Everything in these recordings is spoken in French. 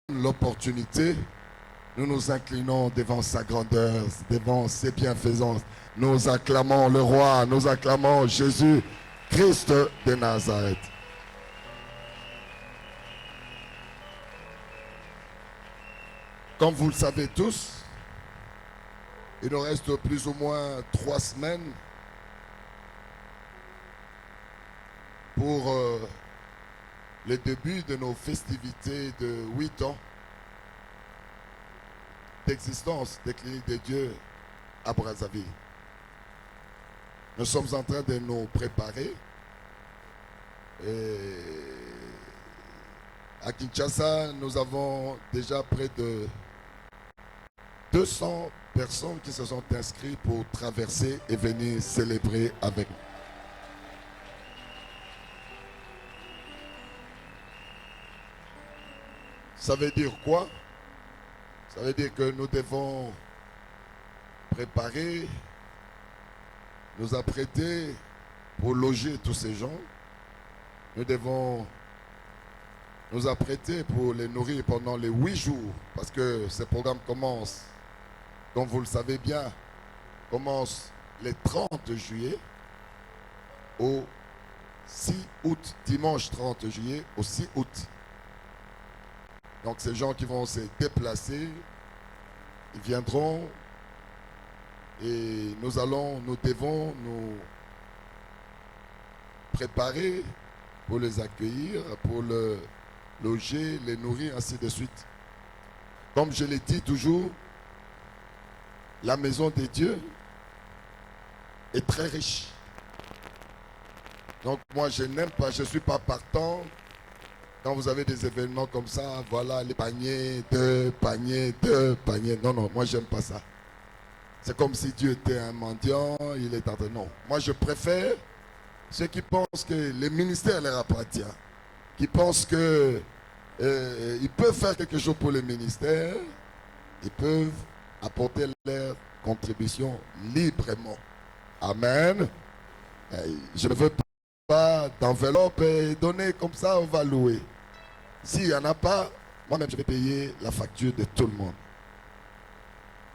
l'opportunité, nous nous inclinons devant sa grandeur, devant ses bienfaisances. Nous acclamons le roi, nous acclamons Jésus, Christ de Nazareth. Comme vous le savez tous, il nous reste plus ou moins 3 semaines pour le début de nos festivités de 8 ans d'existence des cliniques de Dieu à Brazzaville. Nous sommes en train de nous préparer. Et à Kinshasa, nous avons déjà près de 200 personnes qui se sont inscrites pour traverser et venir célébrer avec nous. Ça veut dire quoi? Ça veut dire que nous devons préparer, nous apprêter pour loger tous ces gens. Nous devons nous apprêter pour les nourrir pendant les 8 jours, parce que ce programme commence, comme vous le savez bien, commence le 30 juillet au 6 août, dimanche 30 juillet au 6 août. Donc ces gens qui vont se déplacer, ils viendront et nous devons nous préparer pour les accueillir, pour le loger, les nourrir, ainsi de suite. Comme je l'ai dit toujours, la maison de Dieu est très riche. Donc moi je n'aime pas, je ne suis pas partant. Quand vous avez des événements comme ça, voilà les paniers, 2 paniers, 2 paniers. Non, non, moi j'aime pas ça. C'est comme si Dieu était un mendiant, il est en train. Non, moi je préfère ceux qui pensent que le ministère leur appartient, qui pensent que ils peuvent faire quelque chose pour le ministère, ils peuvent apporter leur contribution librement. Amen. Je ne veux pas d'enveloppe et donner comme ça, on va louer. S'il n'y en a pas, moi-même je vais payer la facture de tout le monde.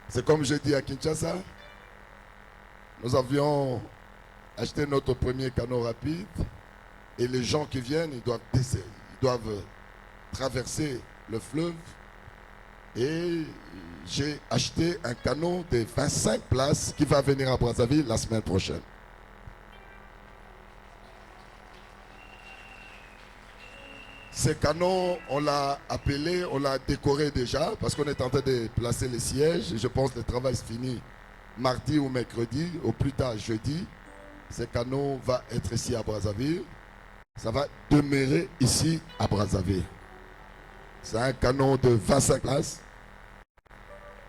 C'est comme je dis à Kinshasa, nous avions acheté notre premier canot rapide et les gens qui viennent, ils doivent traverser le fleuve et j'ai acheté un canot de 25 places qui va venir à Brazzaville la semaine prochaine. Ce canot, on l'a appelé, on l'a décoré déjà parce qu'on est en train de placer les sièges. Je pense que le travail se finit mardi ou mercredi, au plus tard jeudi. Ce canot va être ici à Brazzaville. Ça va demeurer ici à Brazzaville. C'est un canot de 25 places.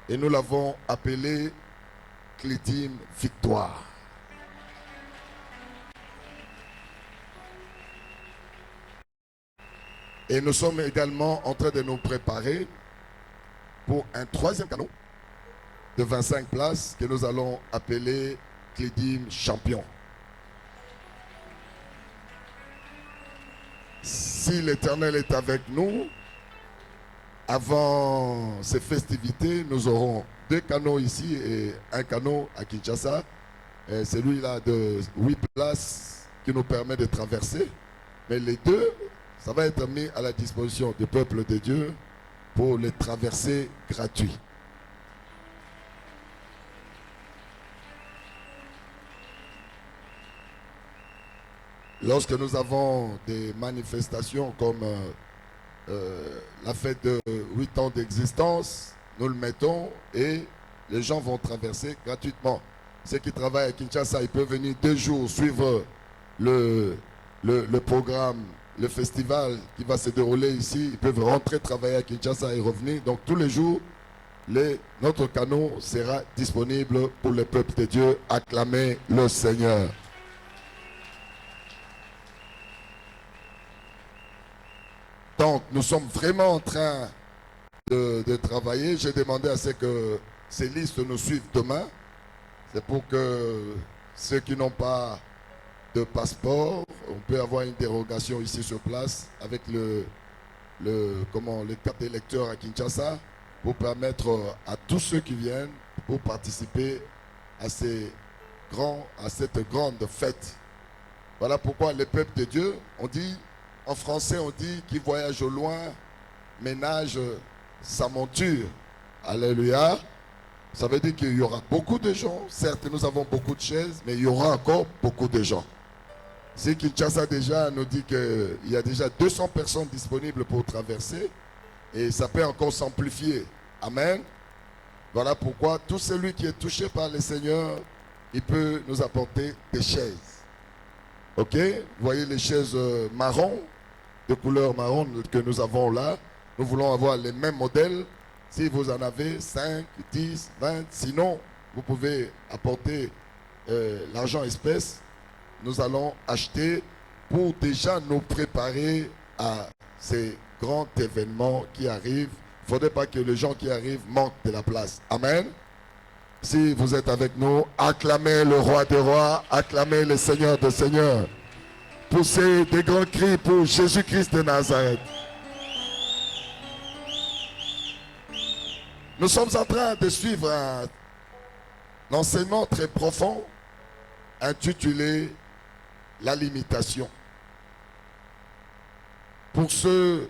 Et nous l'avons appelé Clédim Victoire. Et nous sommes également en train de nous préparer pour un 3e canot de 25 places que nous allons appeler Clédim Champion. Si l'Éternel est avec nous, avant ces festivités, nous aurons 2 canots ici et un canot à Kinshasa. Celui-là de 8 places qui nous permet de traverser. Mais les 2, ça va être mis à la disposition du peuple de Dieu pour les traverser gratuits. Lorsque nous avons des manifestations comme la fête de 8 ans d'existence, nous le mettons et les gens vont traverser gratuitement. Ceux qui travaillent à Kinshasa, ils peuvent venir 2 jours suivre le programme, le festival qui va se dérouler ici. Ils peuvent rentrer travailler à Kinshasa et revenir. Donc tous les jours, notre canot sera disponible pour le peuple de Dieu. Acclamez le Seigneur. Donc nous sommes vraiment en train de travailler. J'ai demandé à ce que ces listes nous suivent demain. C'est pour que ceux qui n'ont pas de passeport, on peut avoir une dérogation ici sur place avec les cartes d'électeurs à Kinshasa pour permettre à tous ceux qui viennent pour participer à cette grande fête. Voilà pourquoi le peuple de Dieu, on dit, en français on dit, qui voyage au loin, ménage sa monture. Alléluia. Ça veut dire qu'il y aura beaucoup de gens. Certes, nous avons beaucoup de chaises, mais il y aura encore beaucoup de gens. Si Kinshasa déjà nous dit qu'il y a déjà 200 personnes disponibles pour traverser, et ça peut encore s'amplifier. Amen. Voilà pourquoi tout celui qui est touché par le Seigneur, il peut nous apporter des chaises. Ok? Vous voyez les chaises marron, de couleur marron que nous avons là. Nous voulons avoir les mêmes modèles. Si vous en avez 5, 10, 20, sinon vous pouvez apporter l'argent espèce. Nous allons acheter pour déjà nous préparer à ces grands événements qui arrivent. Il ne faudrait pas que les gens qui arrivent manquent de la place. Amen. Si vous êtes avec nous, acclamez le roi des rois, acclamez le Seigneur des seigneurs. Poussez des grands cris pour Jésus-Christ de Nazareth. Nous sommes en train de suivre un enseignement très profond intitulé « La limitation ». Pour ceux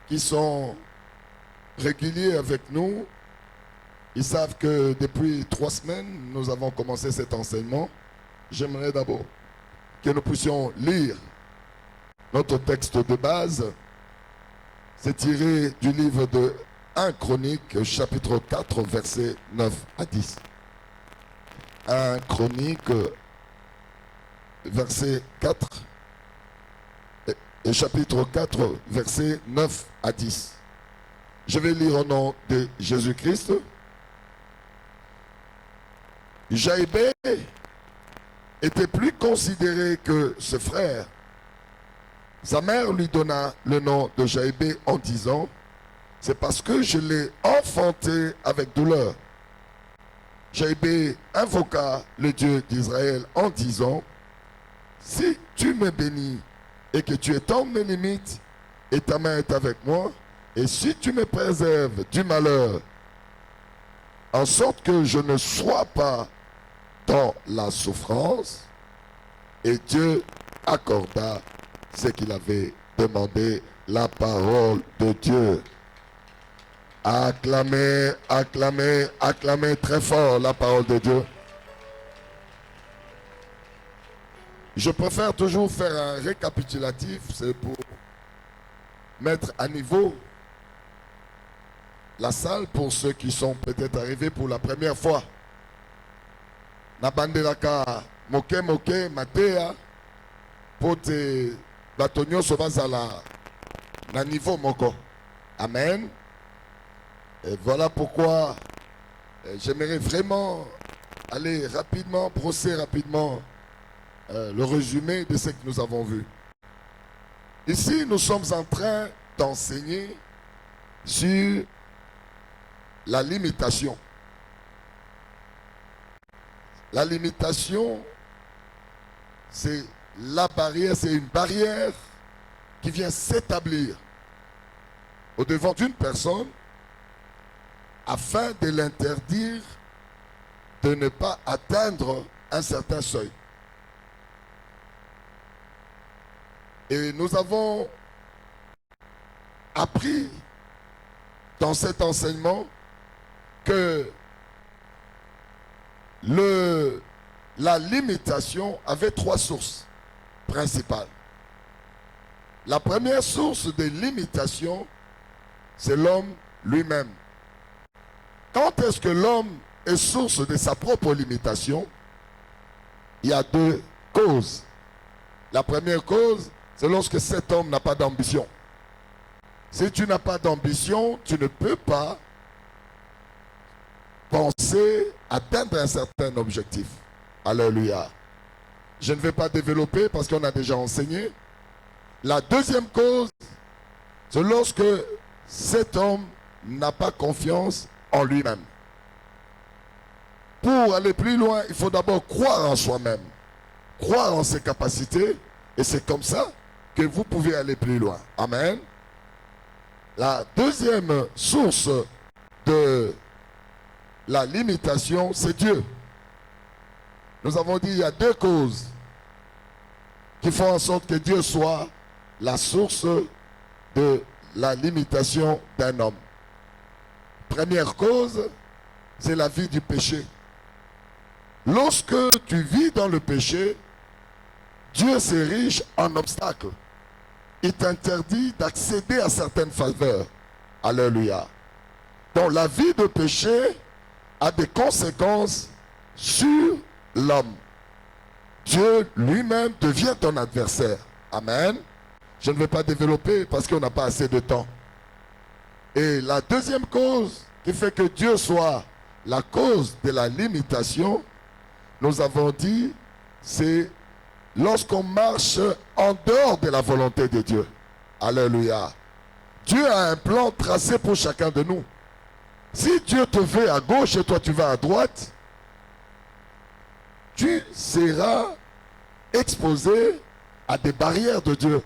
qui sont réguliers avec nous, ils savent que depuis 3 semaines, nous avons commencé cet enseignement. J'aimerais d'abord que nous puissions lire notre texte de base. C'est tiré du livre de 1 Chronique, chapitre 4, versets 9 à 10. 1 Chronique, verset 4, et chapitre 4, versets 9 à 10. Je vais lire au nom de Jésus-Christ. Jaïbé était plus considéré que ses frères. Sa mère lui donna le nom de Jaïbé en disant, « C'est parce que je l'ai enfanté avec douleur. » Jaïbé invoqua le Dieu d'Israël en disant, « Si tu me bénis et que tu étends mes limites et ta main est avec moi, et si tu me préserves du malheur, en sorte que je ne sois pas dans la souffrance, et Dieu accorda ce qu'il avait demandé, la parole de Dieu. Acclamez, acclamez, acclamez très fort la parole de Dieu. Je préfère toujours faire un récapitulatif, c'est pour mettre à niveau la salle pour ceux qui sont peut-être arrivés pour la première fois. Nabandelaka moke moke matea pote batonyo sobazala na niveau moko. Amen. Et voilà pourquoi j'aimerais vraiment aller rapidement, brosser rapidement le résumé de ce que nous avons vu. Ici, nous sommes en train d'enseigner sur la limitation. La limitation, c'est la barrière, c'est une barrière qui vient s'établir au-devant d'une personne afin de l'interdire de ne pas atteindre un certain seuil. Et nous avons appris dans cet enseignement que la limitation avait 3 sources principales. La première source de limitation, c'est l'homme lui-même. Quand est-ce que l'homme est source de sa propre limitation? Il y a 2 causes. La première cause, c'est lorsque cet homme n'a pas d'ambition. Si tu n'as pas d'ambition, tu ne peux pas penser atteindre un certain objectif. Alléluia. Je ne vais pas développer parce qu'on a déjà enseigné. La deuxième cause, c'est lorsque cet homme n'a pas confiance en lui-même. Pour aller plus loin, il faut d'abord croire en soi-même, croire en ses capacités, et c'est comme ça que vous pouvez aller plus loin. Amen. La deuxième source de la limitation, c'est Dieu. Nous avons dit qu'il y a deux causes qui font en sorte que Dieu soit la source de la limitation d'un homme. Première cause, c'est la vie du péché. Lorsque tu vis dans le péché, Dieu s'érige en obstacle. Il t'interdit d'accéder à certaines faveurs. Alléluia. Donc la vie de péché a des conséquences sur l'homme. Dieu lui-même devient ton adversaire. Amen. Je ne vais pas développer parce qu'on n'a pas assez de temps. Et la deuxième cause qui fait que Dieu soit la cause de la limitation, nous avons dit, c'est lorsqu'on marche en dehors de la volonté de Dieu. Alléluia. Dieu a un plan tracé pour chacun de nous. Si Dieu te veut à gauche et toi tu vas à droite, tu seras exposé à des barrières de Dieu.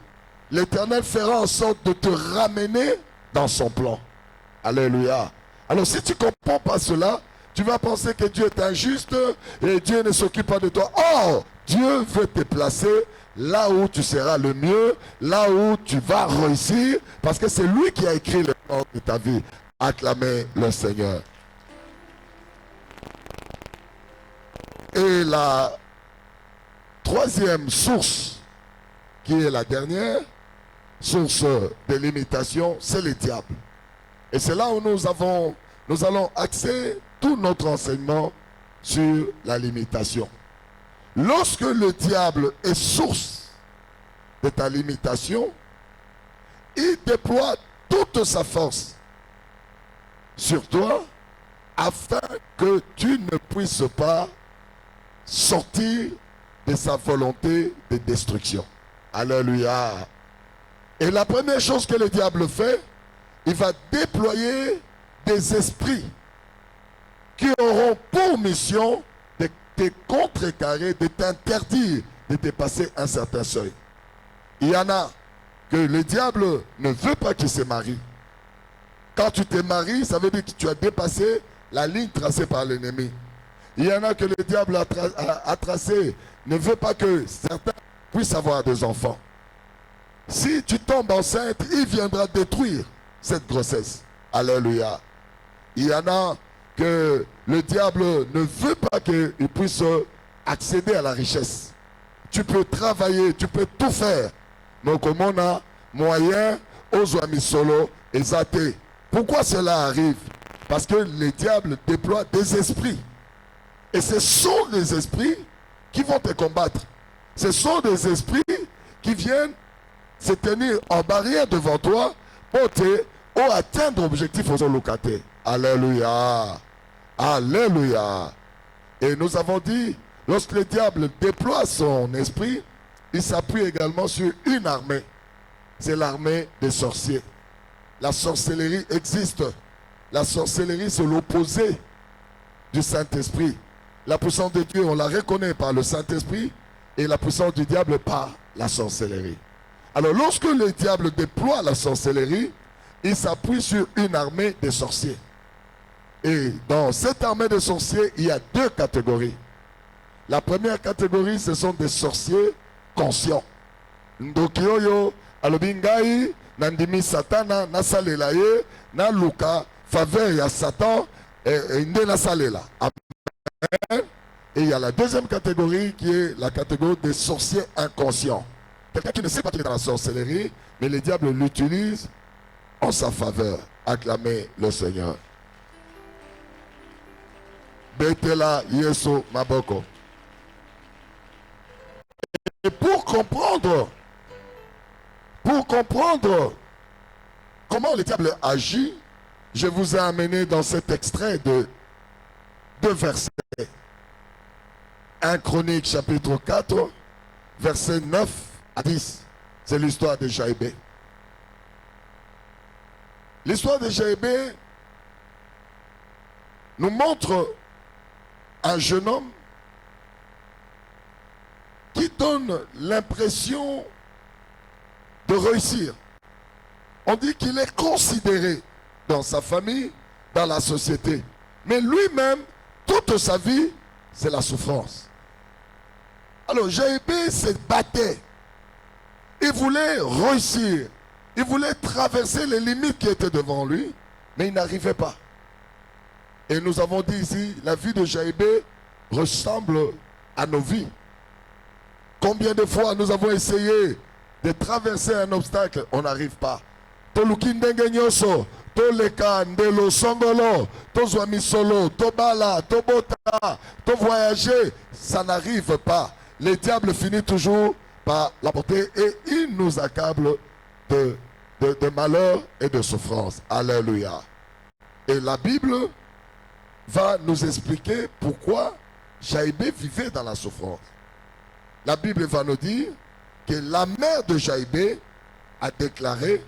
L'Éternel fera en sorte de te ramener dans son plan. Alléluia. Alors si tu ne comprends pas cela, tu vas penser que Dieu est injuste et Dieu ne s'occupe pas de toi. Or, Dieu veut te placer là où tu seras le mieux, là où tu vas réussir, parce que c'est lui qui a écrit le plan de ta vie. Acclamez le Seigneur. Et la troisième source, qui est la dernière source de limitation, c'est le diable. Et c'est là où nous allons axer tout notre enseignement sur la limitation. Lorsque le diable est source de ta limitation, il déploie toute sa force sur toi afin que tu ne puisses pas sortir de sa volonté de destruction. Alléluia. Et la première chose que le diable fait, il va déployer des esprits qui auront pour mission de te contrecarrer, de t'interdire de dépasser un certain seuil. Il y en a que le diable ne veut pas qu'ils se marient. Quand tu te maries, ça veut dire que tu as dépassé la ligne tracée par l'ennemi. Il y en a que le diable a tracé, ne veut pas que certains puissent avoir des enfants. Si tu tombes enceinte, il viendra détruire cette grossesse. Alléluia. Il y en a que le diable ne veut pas qu'ils puissent accéder à la richesse. Tu peux travailler, tu peux tout faire. Mais comme on a moyen, aux amis solo et zaté. Pourquoi cela arrive? Parce que le diable déploie des esprits. Et ce sont des esprits qui vont te combattre. Ce sont des esprits qui viennent se tenir en barrière devant toi pour atteindre l'objectif aux locataires. Alléluia. Alléluia. Et nous avons dit, lorsque le diable déploie son esprit, il s'appuie également sur une armée. C'est l'armée des sorciers. La sorcellerie existe. La sorcellerie, c'est l'opposé du Saint-Esprit. La puissance de Dieu, on la reconnaît par le Saint-Esprit, et la puissance du diable par la sorcellerie. Alors, lorsque le diable déploie la sorcellerie, il s'appuie sur une armée de sorciers. Et dans cette armée de sorciers, il y a deux catégories. La première catégorie, ce sont des sorciers conscients. Ndokioyo, alobingai, nandimi satana, nasalelaye, na luka, faveur ya Satan, et nde nasalela. Amen. Et il y a la deuxième catégorie qui est la catégorie des sorciers inconscients. Quelqu'un qui ne sait pas qu'il est dans la sorcellerie, mais le diable l'utilise en sa faveur. Acclamez le Seigneur. Betela Yeso Maboko. Et pour comprendre comment le diable agit, je vous ai amené dans cet extrait de deux versets. 1 Chronique chapitre 4, versets 9 à 10. C'est l'histoire de Jaébé. L'histoire de Jaébé nous montre un jeune homme qui donne l'impression de réussir. On dit qu'il est considéré dans sa famille, dans la société. Mais lui-même, toute sa vie, c'est la souffrance. Alors Jaïbé se battait. Il voulait réussir. Il voulait traverser les limites qui étaient devant lui, mais il n'arrivait pas. Et nous avons dit ici, la vie de Jaïbé ressemble à nos vies. Combien de fois nous avons essayé de traverser un obstacle, on n'arrive pas. Tolukindenge nyoso, toleka ndelo songolo, tozwami solo, tobala, tobota, to voyager, ça n'arrive pas. Le diable finit toujours par l'apporter et il nous accable de malheur et de souffrance. Alléluia. Et la Bible va nous expliquer pourquoi Jaïbé vivait dans la souffrance. La Bible va nous dire que la mère de Jaïbé a déclaré,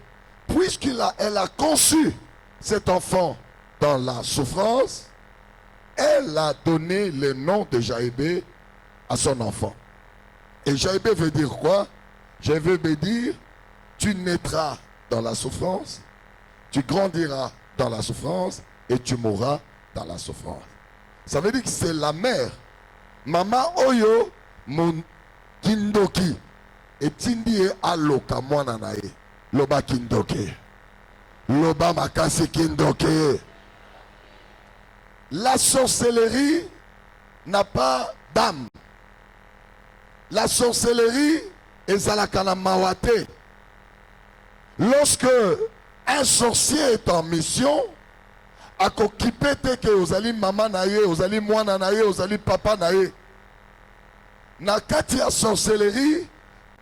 puisqu'elle a conçu cet enfant dans la souffrance, elle a donné le nom de Jaïbé à son enfant. Et Jaïbé veut dire quoi? Jaïbé veut dire, tu naîtras dans la souffrance, tu grandiras dans la souffrance et tu mourras dans la souffrance. Ça veut dire que c'est la mère. Maman Oyo, mon kindoki. Et tindi aloka mwana nae. Loba kindoki. Loba makasi kindoki. La sorcellerie n'a pas d'âme. La sorcellerie est zalakana mawate. Lorsque un sorcier est en mission, à kokipete que ozali maman naye, ozali mwana naye, ozali papa naye. Na kati ya sorcellerie,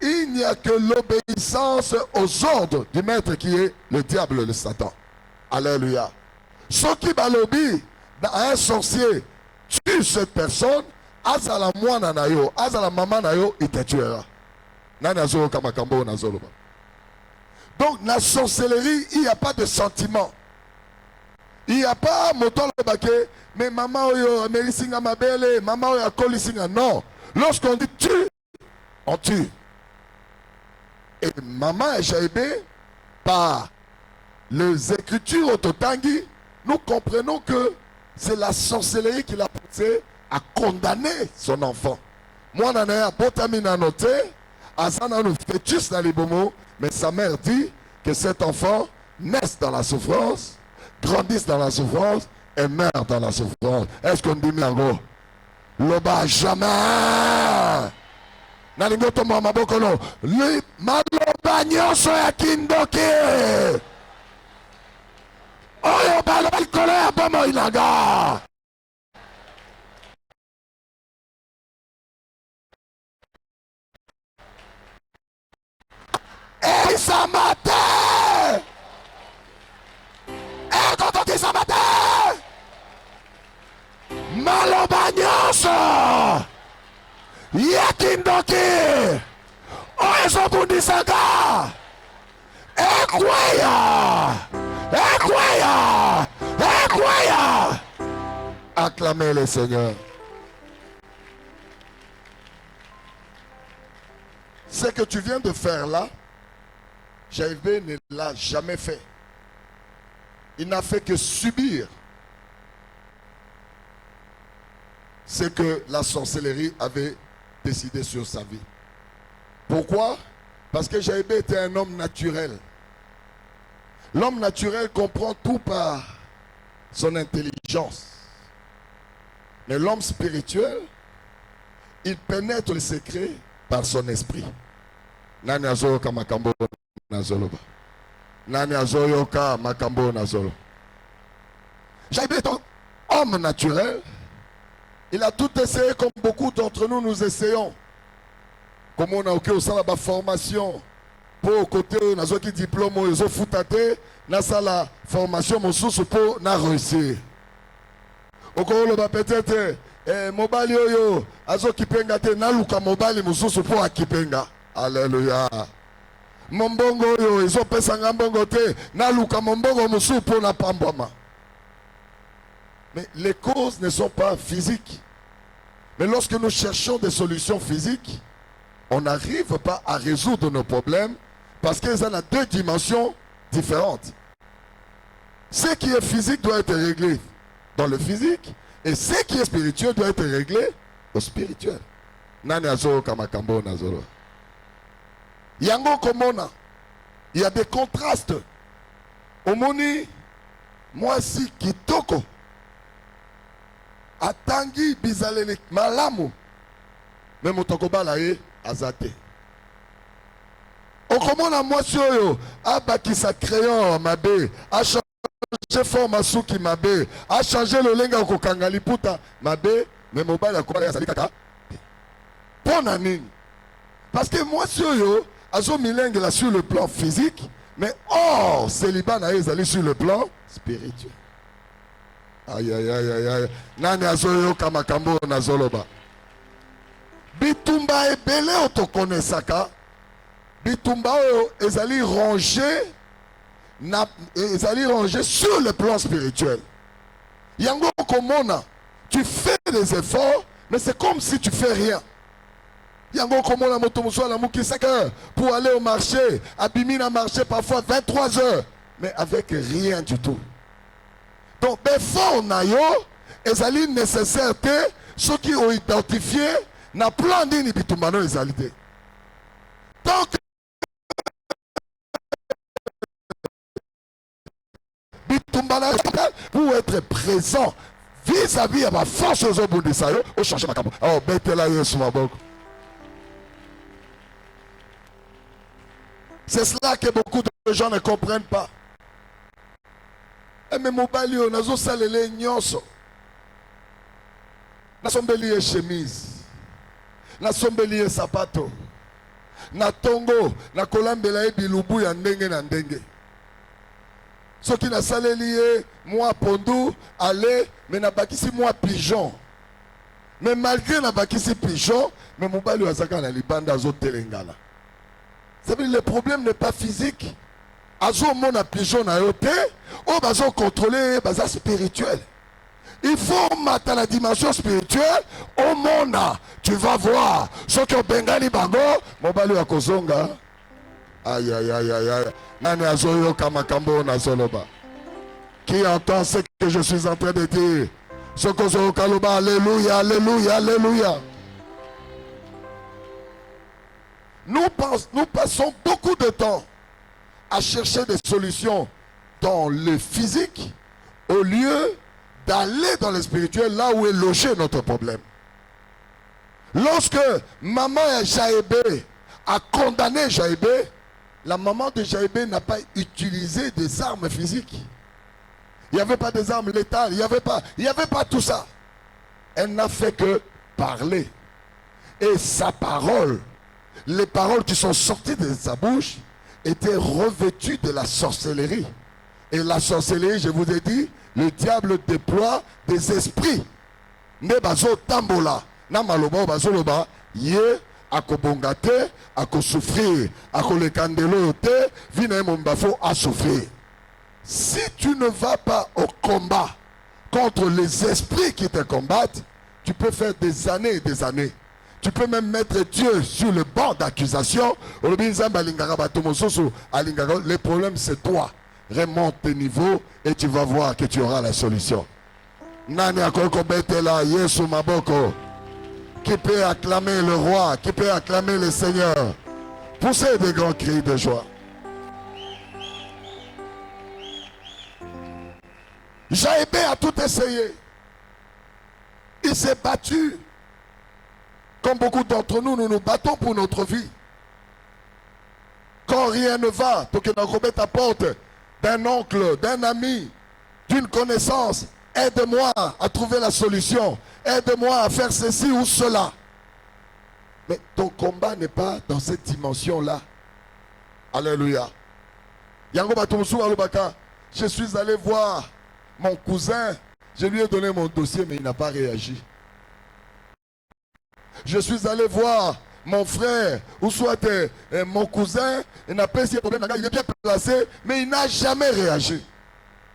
il n'y a que l'obéissance aux ordres du maître qui est le diable, le Satan. Alléluia. Ce qui balobi, un sorcier tue cette personne, azala mwana nayo, azala maman nayo, il te tuera. Nani azolo kamakambo nazolo. Donc, la sorcellerie, il n'y a pas de sentiment. Il n'y a pas moto le baquet, mais maman oyo merisinga mabele, maman oyo akolisinga. Non. Lorsqu'on dit tue, on tue. Et maman et Jaïbé, par les écritures autotangi, nous comprenons que c'est la sorcellerie qui l'a poussé à condamner son enfant. Moi, je n'ai pas noté, Azana nous fait juste dans les mots, mais sa mère dit que cet enfant naisse dans la souffrance, grandisse dans la souffrance et meurt dans la souffrance. Est-ce qu'on dit miango? Loba jamais. Nalingoto mama bokolo. Le maloba nyonso ya kindoki. Oyo baloba likolo ya bomo inaga. Et ça matin. Et quand on dit ça matin. Maloba nyonso ya kindoki oyo ezobundisaka ekweya ekweya ekweya. Acclamez le Seigneur. Ce que tu viens de faire là, Jaïbé ne l'a jamais fait. Il n'a fait que subir ce que la sorcellerie avait décidé sur sa vie. Pourquoi? Parce que Jaïbé était un homme naturel. L'homme naturel comprend tout par son intelligence. Mais l'homme spirituel, il pénètre le secret par son esprit. Nani azoyoka makambo nazoloba. Nani azoyoka makambo nazolo. Jaïbé est un homme naturel. Il a tout essayé comme beaucoup d'entre nous, nous essayons. Comme on a au sein de la formation, pour côté, on a un diplôme, on a foutate, on a la formation, on a réussi. Au cas peut-être, mobile yo, azo kipenga te, na luka mobile mususu pour akipenga. Alléluia. Mombongo yo, ils ont pesa ngambongo te, na luka mombongo mususu pour na pambama. Mais les causes ne sont pas physiques. Mais lorsque nous cherchons des solutions physiques, on n'arrive pas à résoudre nos problèmes parce qu'ils ont deux dimensions différentes. Ce qui est physique doit être réglé dans le physique, et ce qui est spirituel doit être réglé au spirituel. Nani azoro kamakambo nazoro. Yango komona. Il y a des contrastes. Omoni, moi si kitoko. Atangi bizalele malamu. Mais motoko lae azate. Okomona moi si oyo abakisa crayon mabe, a changé forme suki mabe, a changé le lenga kokanga liputa mabe, mais mobile akobala ya salika kaka. Pona nini? Parce que moi si oyo azo milenge là sur le plan physique, mais oh, célibat na ezali sur le plan spirituel. Aïe aïe aïe aïe aïe. Nani azoyo kamakambo na zoloba. Bitumba ebele otokonesaka. Bitumba ezali rangé sur le plan spirituel. Yango komona, tu fais des efforts, mais c'est comme si tu fais rien. Yango komona motomuso la muki 5 heures pour aller au marché, abimina marché parfois 23 heures, mais avec rien du tout. Donc, l'effort nayo, ezali nécessaire que ceux qui ont identifié na plan d'ini bitumano ezalité. Donc, bitumbana pour être présent vis-à-vis à ma force aux obus de sayo, au changer ma capo. Oh, bête là, yesu maboko. C'est cela que beaucoup de gens ne comprennent pas. Mais mobali on a zo salele nyonso. Na sombeli chemise. Na sombeli sapato. Na tongo, na kolambela bilubu ya ndenge na ndenge. Ce qui na saleli moi pondu aller mais na bakisi moi pigeon. Mais malgré na bakisi pigeon, mais mobali azaka na libanda zo telengala. Ça veut dire le problème n'est pas physique. Azo mona pigeon na yote, o bazo contrôler baza spirituel. Il faut mater la dimension spirituelle au monde. Tu vas voir ce que Bengali Bango, mobali wa kozonga. Aïe aïe aïe aïe aïe. Nani azoyo kamakambo na zoloba. Qui entend ce que je suis en train de dire? Ce que zo kaloba, alléluia, alléluia, alléluia. Nous passons beaucoup de temps à chercher des solutions dans le physique au lieu d'aller dans le spirituel, là où est logé notre problème. Lorsque maman Jaébé a condamné Jaébé, la maman de Jaébé n'a pas utilisé des armes physiques. Il n'y avait pas des armes létales, il n'y avait pas tout ça. Elle n'a fait que parler. Et sa parole, les paroles qui sont sorties de sa bouche, étaient revêtues de la sorcellerie. Et la sorcellerie, je vous ai dit, le diable déploie des esprits. Ne bazo tambola, na maloba bazo loba, ye akobongate, akosouffrir, akolekandelo te, vine mombafo à souffrir. Si tu ne vas pas au combat contre les esprits qui te combattent, tu peux faire des années et des années. Tu peux même mettre Dieu sur le banc d'accusation. Le problème c'est toi. Remonte tes niveaux et tu vas voir que tu auras la solution. Nani akoko betela Yesu maboko. Qui peut acclamer le roi, qui peut acclamer le Seigneur. Poussez des grands cris de joie. Jaébé a tout essayé. Il s'est battu. Comme beaucoup d'entre nous, nous nous battons pour notre vie. Quand rien ne va, tu que ta porte d'un oncle, d'un ami, d'une connaissance, aide-moi à trouver la solution. Aide-moi à faire ceci ou cela. Mais ton combat n'est pas dans cette dimension-là. Alléluia. Yango Batumsu Alubaka, je suis allé voir mon cousin. Je lui ai donné mon dossier, mais il n'a pas réagi. Je suis allé voir mon frère, ou soit mon cousin, il n'a pas essayé de problème, il est bien placé, mais il n'a jamais réagi.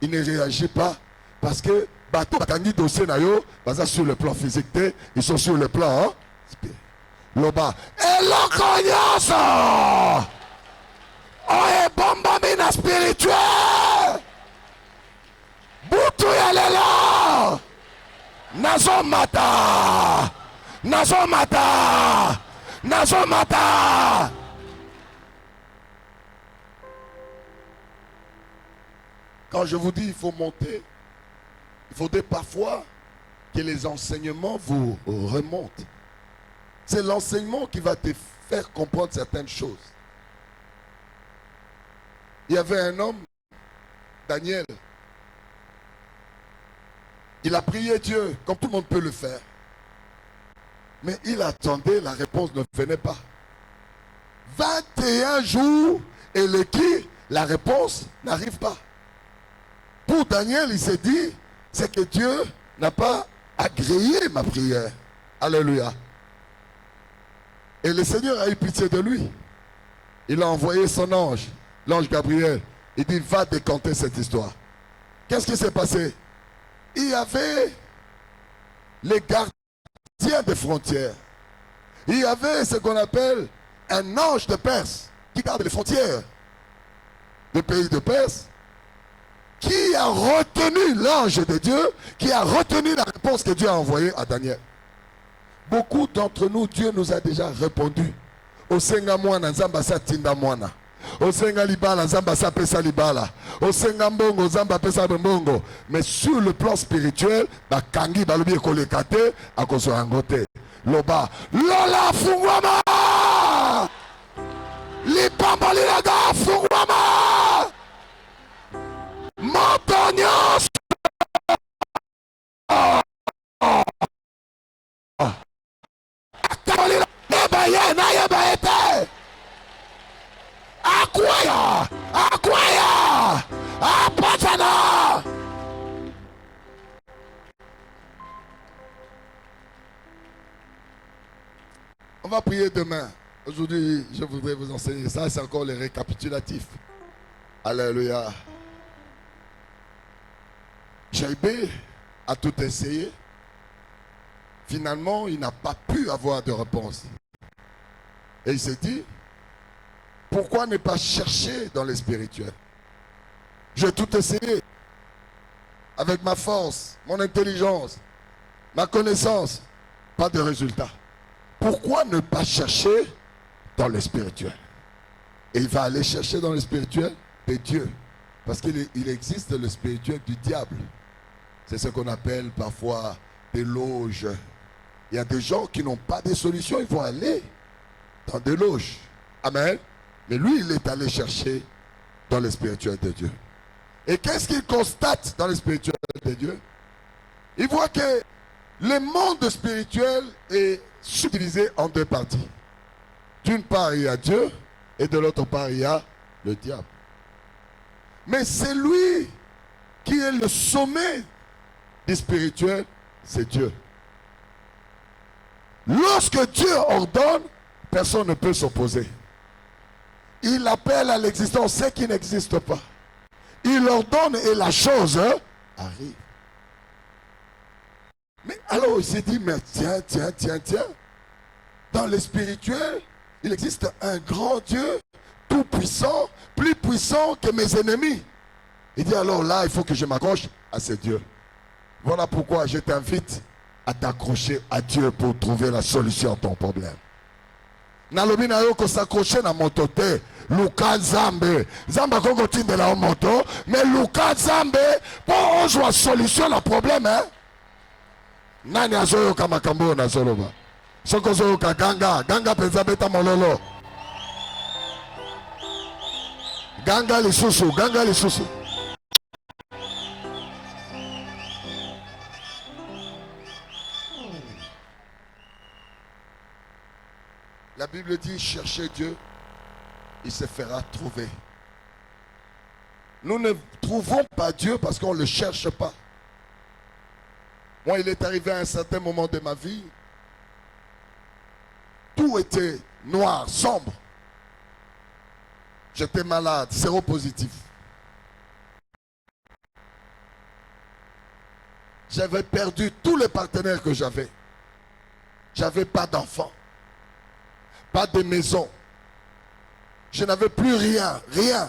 Il ne réagit pas parce que bateau batangi dossier nayo, basa sur le plan physique, ils sont sur le plan spirituel. Loba, et l'ocognoso! Oye bomba mina spirituel. Butu ya lelo. Nazomata. Nazomata. Nazomata. Quand je vous dis il faut monter, il faudrait parfois que les enseignements vous remontent. C'est l'enseignement qui va te faire comprendre certaines choses. Il y avait un homme, Daniel. Il a prié Dieu, comme tout le monde peut le faire. Mais il attendait, la réponse ne venait pas. 21 jours, et la réponse n'arrive pas. Pour Daniel, il s'est dit, c'est que Dieu n'a pas agréé ma prière. Alléluia. Et le Seigneur a eu pitié de lui. Il a envoyé son ange, l'ange Gabriel. Il dit, va décanter cette histoire. Qu'est-ce qui s'est passé? Il y avait les gardiens des frontières. Il y avait ce qu'on appelle un ange de Perse qui garde les frontières du pays de Perse, qui a retenu l'ange de Dieu, qui a retenu la réponse que Dieu a envoyée à Daniel. Beaucoup d'entre nous, Dieu nous a déjà répondu. Osenga mwana nzamba sa tinda mwana. Osenga libala nzamba sa pesa libala. Osenga mbongo nzamba pesa mbongo. Mais sur le plan spirituel, bakangi balobi ekolekate akoso yangote. Loba lola fungwama. Lipamba lilaga fungwama. Montagnons. Akwaya! Akwaya! Apatana! On va prier demain. Aujourd'hui, je voudrais vous enseigner ça. C'est encore les récapitulatifs. Alléluia. Jaïbé a tout essayé. Finalement, il n'a pas pu avoir de réponse. Et il s'est dit, pourquoi ne pas chercher dans les spirituels? J'ai tout essayé. Avec ma force, mon intelligence, ma connaissance. Pas de résultat. Pourquoi ne pas chercher dans les spirituels? Et il va aller chercher dans les spirituels de Dieu. Parce qu'il existe le spirituel du diable. C'est ce qu'on appelle parfois des loges. Il y a des gens qui n'ont pas de solution. Ils vont aller dans des loges. Amen. Mais lui, il est allé chercher dans le spirituel de Dieu. Et qu'est-ce qu'il constate dans le spirituel de Dieu? Il voit que le monde spirituel est subdivisé en deux parties. D'une part, il y a Dieu, et de l'autre part, il y a le diable. Mais c'est lui qui est le sommet du spirituel, c'est Dieu. Lorsque Dieu ordonne, personne ne peut s'opposer. Il appelle à l'existence ce qui n'existe pas. Il ordonne et la chose arrive. Mais alors il s'est dit, mais tiens. Dans le spirituel, il existe un grand Dieu, tout puissant, plus puissant que mes ennemis. Il dit alors là, il faut que je m'accroche à ce Dieu. Voilà pourquoi je t'invite à t'accrocher à Dieu pour trouver la solution à ton problème. Nalobi na yo ko s'accrocher na moto te. Luka Zambe. Zamba koko tindela o moto. Mais Luka Zambe, pour on joue solution la problème, hein. Nani azoyo kamakambo na soloba. Soko zoyo ka ganga. Ganga penza beta mololo. Ganga lisusu. Ganga lisusu. La Bible dit, cherchez Dieu, il se fera trouver. Nous ne trouvons pas Dieu parce qu'on ne le cherche pas. Moi, il est arrivé à un certain moment de ma vie, tout était noir, sombre. J'étais malade, séropositif. J'avais perdu tous les partenaires que j'avais. J'avais pas d'enfants. Pas de maison. Je n'avais plus rien, rien.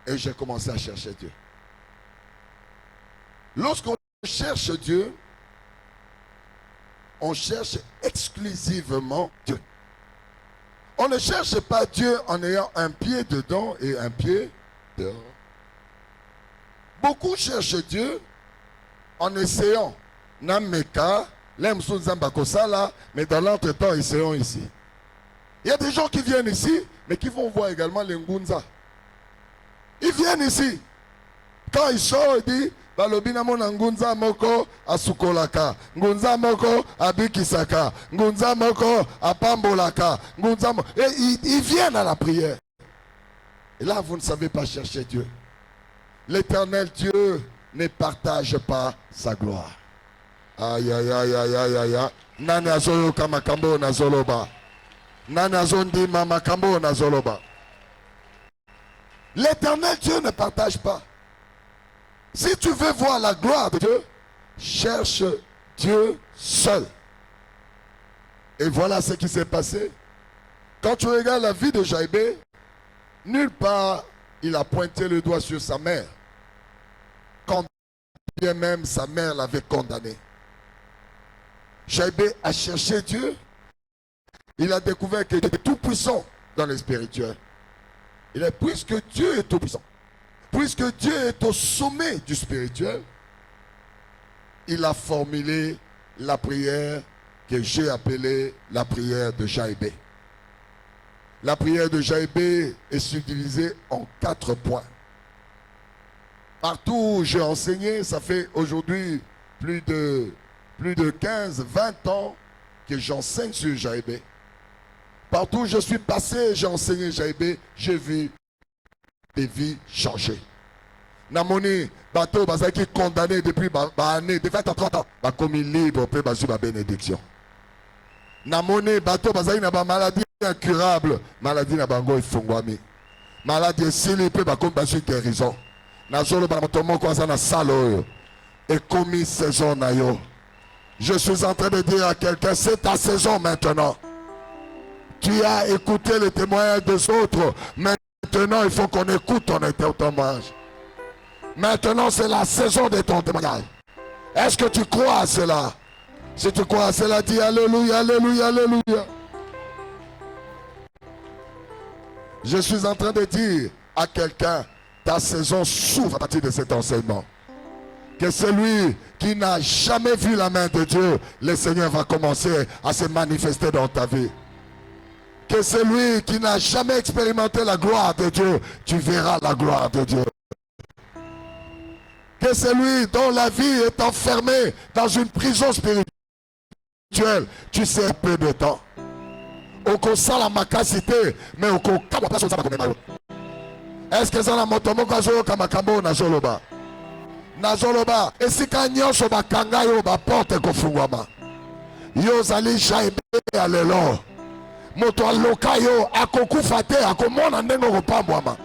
Et j'ai commencé à chercher Dieu. Lorsqu'on cherche Dieu, on cherche exclusivement Dieu. On ne cherche pas Dieu en ayant un pied dedans et un pied dehors. Beaucoup cherchent Dieu en essayant. Nameka, mais dans l'entretemps, essayons ici. Il y a des gens qui viennent ici, mais qui vont voir également les Ngunza. Ils viennent ici. Quand ils sortent, ils disent, Balobina mona Ngunza moko asukolaka, Ngunza moko abikisaka, Ngunza moko apambolaka, Ngunza moko. Et ils viennent à la prière. Et là, vous ne savez pas chercher Dieu. L'éternel Dieu ne partage pas sa gloire. Aïe, aïe, aïe, aïe, aïe, aïe, aïe. Nani azolo kamakambo na zoloba. Nani azondi mamakambo na zoloba. L'éternel Dieu ne partage pas. Si tu veux voir la gloire de Dieu, cherche Dieu seul. Et voilà ce qui s'est passé. Quand tu regardes la vie de Jaïbé, nulle part il a pointé le doigt sur sa mère. Quand bien même sa mère l'avait condamné. Jaïbé a cherché Dieu. Il a découvert qu'il était tout puissant dans le spirituel. Puisque Dieu est tout puissant, puisque Dieu est au sommet du spirituel, il a formulé la prière que j'ai appelée la prière de Jaïbé. La prière de Jaïbé est subdivisée en 4 points. Partout où j'ai enseigné, ça fait aujourd'hui plus de 15, 20 ans que j'enseigne sur Jaïbé. Partout où je suis passé, j'ai enseigné Jaïbé, j'ai vu des vies changer. Namoni, bateau, qui est condamné depuis année, de 20 à 30 ans, comme il libre, peut la bénédiction. Namoni, bateau, qui a une maladie incurable, maladie n'a pas de maladie s'il peut comme une guérison. Nazolo, bamatomon, quoi ça na salo, et commis saison nayo. Je suis en train de dire à quelqu'un, c'est ta saison maintenant. Tu as écouté les témoignages des autres. Maintenant, il faut qu'on écoute ton témoignage. Maintenant, c'est la saison de ton témoignage. Est-ce que tu crois à cela? Si tu crois à cela, dis Alléluia, Alléluia, Alléluia. Je suis en train de dire à quelqu'un, ta saison s'ouvre à partir de cet enseignement. Que celui qui n'a jamais vu la main de Dieu, le Seigneur va commencer à se manifester dans ta vie. Que celui qui n'a jamais expérimenté la gloire de Dieu, tu verras la gloire de Dieu. Que celui dont la vie est enfermée dans une prison spirituelle, tu sais un peu de temps. Oko sala makasité, mais oko kaba place osaba komema. Est-ce que ça na motomoko azo kamakambo na zoloba? Na zoloba, esika nyonso bakanga yo ba porte kofungwama. Yo zali Jaïbé alelo. Moto aloka yo akokufa te akomona ndenge kopambwama.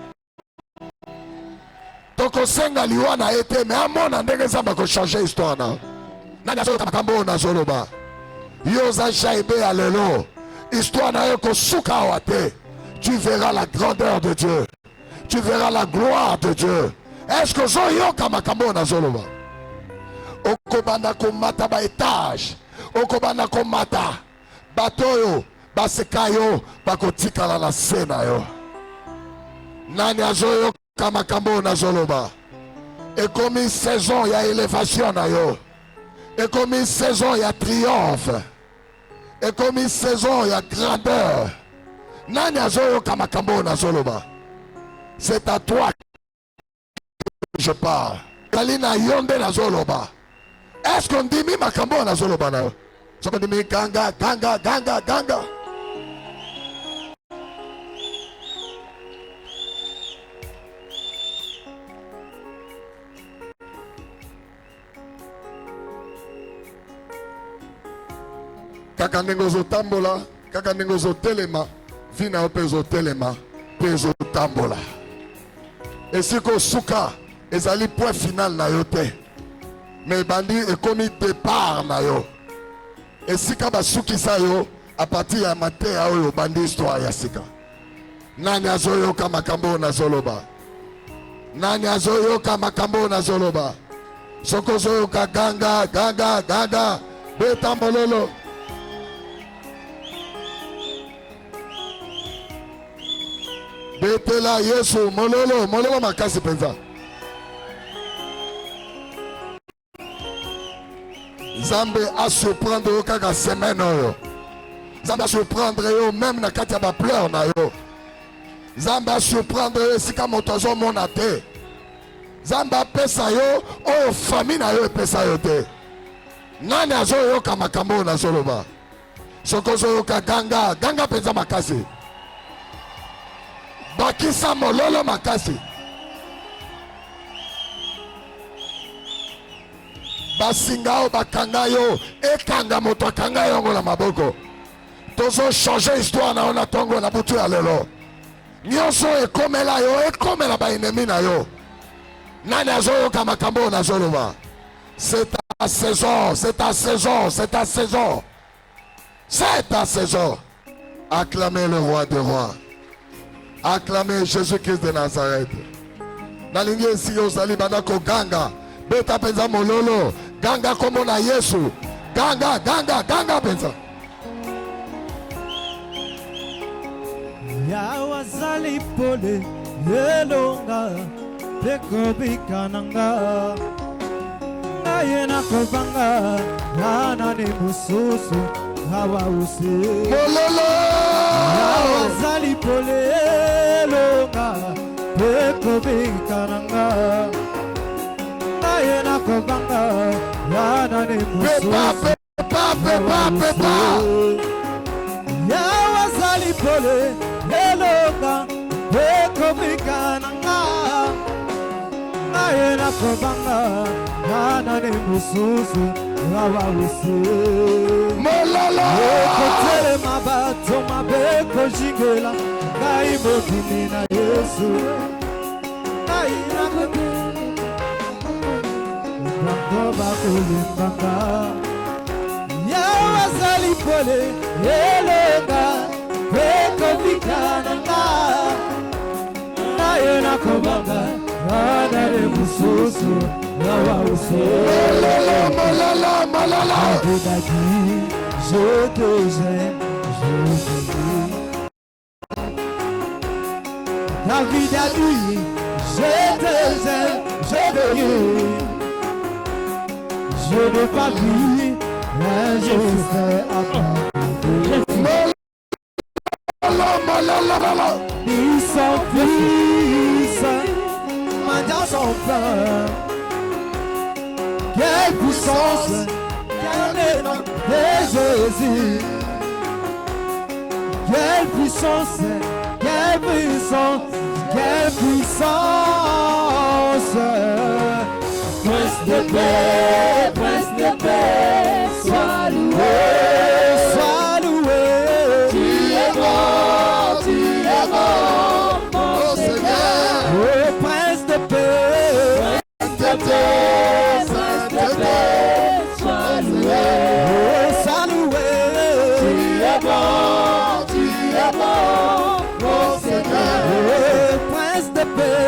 Tokosenga liwana ete me amona ndenge Nzambe changer histoire na. Nani azo kamakambo na zoloba. Yo za Jaïbé alelo. Histoire na yo kosuka awate. Tu verras la grandeur de Dieu. Tu verras la gloire de Dieu. Est-ce que zo yo kamakambo na zoloba? Okobanda komata ba étage. Okobanda komata bateau yo. Basekayo bakotikala la sena yo. Nani azoyo kamakambo na zoloba. Et comme une saison il y a élévation na yo. Et comme une saison il y a triomphe. Et comme une saison il y a grandeur. Nani azoyo kamakambo na zoloba. C'est à toi que je parle. Kalina yonde na zoloba. Est-ce qu'on dit mi makambo na zoloba na yo? Ça veut dire ganga, ganga, ganga, ganga. Kaka ndenge zotambola, kaka ndenge zotelema, vina yo mpe zotelema, mpe zotambola. Esiko suka, ezali point final na yo te. Mais bandi ekomi départ na yo. Esika basukisa yo, à partir ya matin oyo bandi histoire ya sika. Nani azoyoka makambo na zoloba? Nani azoyoka makambo na zoloba? Soko zoyoka ganga, ganga, ganga. Beta mololo. Betela Yesu, mololo, mololo makasi penza. Zambe a surprendre yo kaka semaine oyo. Zambe a surprendre yo même na kati ya ba pleurs na yo. Zambe a surprendre yo sika motozo mona te. Zambe a pesa yo oyo famille na yo epesa yo te. Nani azo yo ka makambo na zoloba? Sokozo yo ka ganga, ganga penza makasi. Bakisa mololo makasi. Basinga o bakanga yo ekanga moto akanga yongo na maboko. Tozo changer histoire na ona tongo na butu ya lelo. Nyonso ekomela yo ekomela ba ennemi na yo. Nani azoyo kama kambo na zoloba? C'est ta saison, c'est ta saison, c'est ta saison. C'est ta saison. Acclamez le roi des rois. Acclamez Jésus-Christ de Nazareth. Nalingi esi yo sali banako ganga. Beta penza mololo. Ganga komo na Yesu. Ganga, ganga, ganga penza. Yawa zali pole yelonga peko bikananga ayena kobanga nana ni mususu hawa usi mololo. Yawa zali pole yelonga peko bikananga ayena kobanga nana ni mususu Pepa. Yawa zali pole elonga ekomikananga ayena kobanga nana ne mususu rawa usi mololo ekotele mabato mabeko jingela ngai mokili na Yesu ngai nakotele bango bakolimbanga Yawa zali pole elonga ekomikananga ayena kobanga nana ne mususu rawa usi mololo. David a dit, je te aime, je te dis. David a dit, je te aime, je te dis. Je n'ai pas vu l'injustice à ni son fils, mendiant son pain. Quelle puissance, quel nom de Jésus. Quelle puissance, quelle puissance, quelle puissance. Prince de paix, sois loué, sois loué. Tu es bon, mon Seigneur. Oh, Prince de paix, Prince de paix, sois loué, oh, sois loué. Tu es bon, mon Seigneur. Oh, Prince de paix,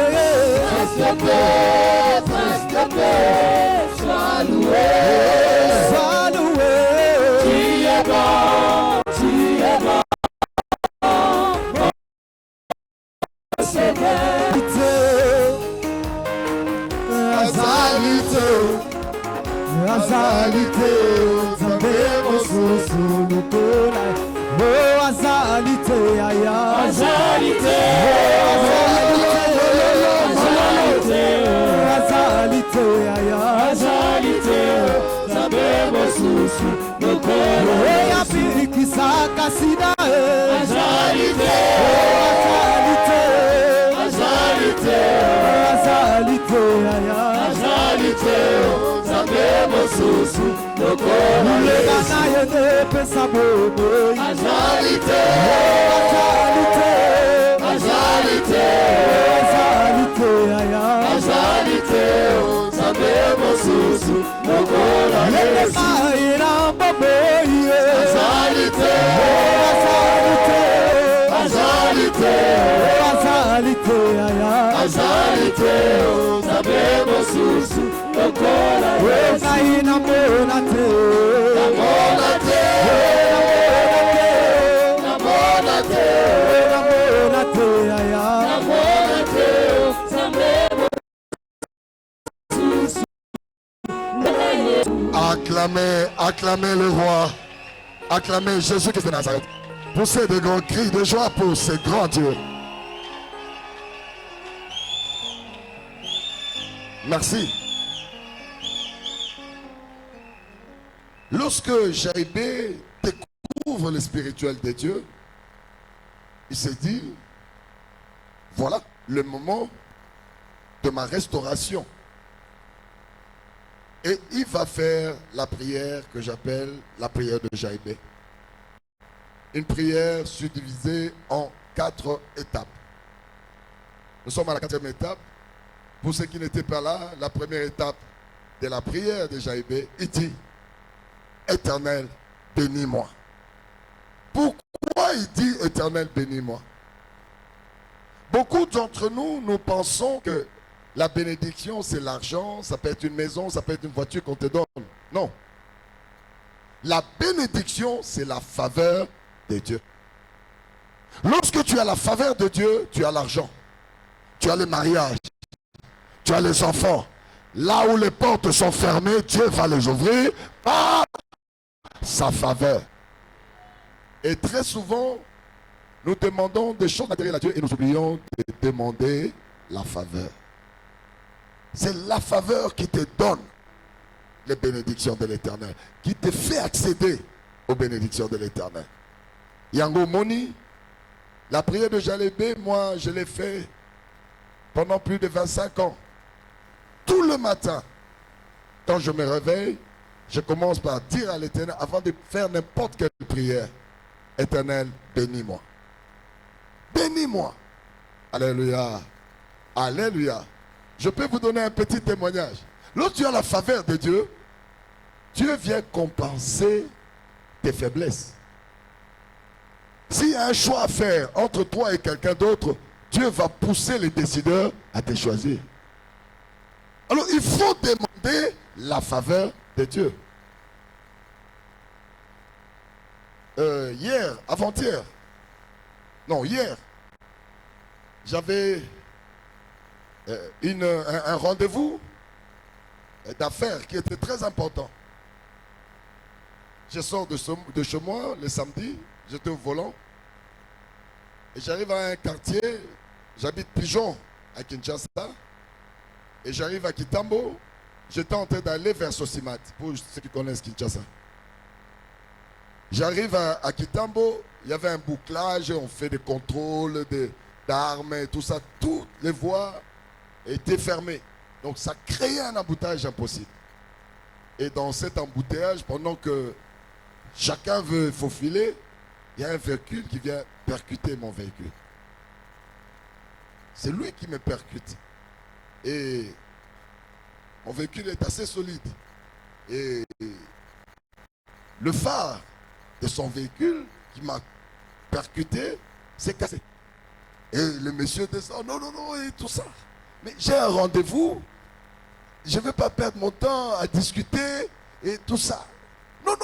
Prince de paix, Prince de paix, sois loué, sois loué. Tu es bon, mon Seigneur. Azalite, Zambe mosusu lukola. Oh, azalite, aya. Azalite, azalite, aya. Azalite, Zambe mosusu lukola. Oh, yapiki sakasida. Azalite, azalite, azalite, aya. Azalite. Mosusu lokola Yesu Yene pesa bobo Azalite Azalite Azalite Azalite aya Azalite Zambe mosusu lokola Yesu Ira bobo Azalite Acclamez, acclamez le roi. Acclamez Jésus-Christ de Nazareth. Poussez de grands cris de joie pour ce grand Dieu. Merci. Lorsque Jaïbé découvre le spirituel de Dieu, il s'est dit, voilà le moment de ma restauration. Et il va faire la prière que j'appelle la prière de Jaïbé. Une prière subdivisée en 4 étapes. Nous sommes à la 4e étape. Pour ceux qui n'étaient pas là, la première étape de la prière de Jaïbé, il dit, Éternel, bénis-moi. Pourquoi il dit, Éternel, bénis-moi? Beaucoup d'entre nous, nous pensons que la bénédiction, c'est l'argent, ça peut être une maison, ça peut être une voiture qu'on te donne. Non. La bénédiction, c'est la faveur de Dieu. Lorsque tu as la faveur de Dieu, tu as l'argent. Tu as le mariage. Tu as les enfants. Là où les portes sont fermées, Dieu va les ouvrir par sa faveur. Et très souvent, nous demandons des choses matérielles à Dieu et nous oublions de demander la faveur. C'est la faveur qui te donne les bénédictions de l'Éternel, qui te fait accéder aux bénédictions de l'Éternel. Yango Moni, la prière de Jaïbé, moi je l'ai fait pendant plus de 25 ans. Tout le matin, quand je me réveille, je commence par dire à l'Éternel, avant de faire n'importe quelle prière, Éternel, bénis-moi. Bénis-moi. Alléluia. Alléluia. Je peux vous donner un petit témoignage. Lorsque tu as la faveur de Dieu, Dieu vient compenser tes faiblesses. S'il y a un choix à faire entre toi et quelqu'un d'autre, Dieu va pousser les décideurs à te choisir. Alors il faut demander la faveur de Dieu. Avant-hier, j'avais un rendez-vous d'affaires qui était très important. Je sors de chez moi le samedi, j'étais au volant et j'arrive à un quartier, j'habite Pigeon à Kinshasa et j'arrive à Kitambo, j'étais en train d'aller vers Sosimat, pour ceux qui connaissent Kinshasa. J'arrive à Kitambo, il y avait un bouclage, on fait des contrôles d'armes et tout ça, toutes les voies étaient fermées. Donc ça créait un embouteillage impossible. Et dans cet embouteillage, pendant que chacun veut faufiler, il y a un véhicule qui vient percuter mon véhicule. C'est lui qui me percute. Et mon véhicule est assez solide. Et le phare de son véhicule qui m'a percuté s'est cassé. Et le monsieur descend, non, et tout ça. Mais j'ai un rendez-vous, je ne vais pas perdre mon temps à discuter et tout ça. Non,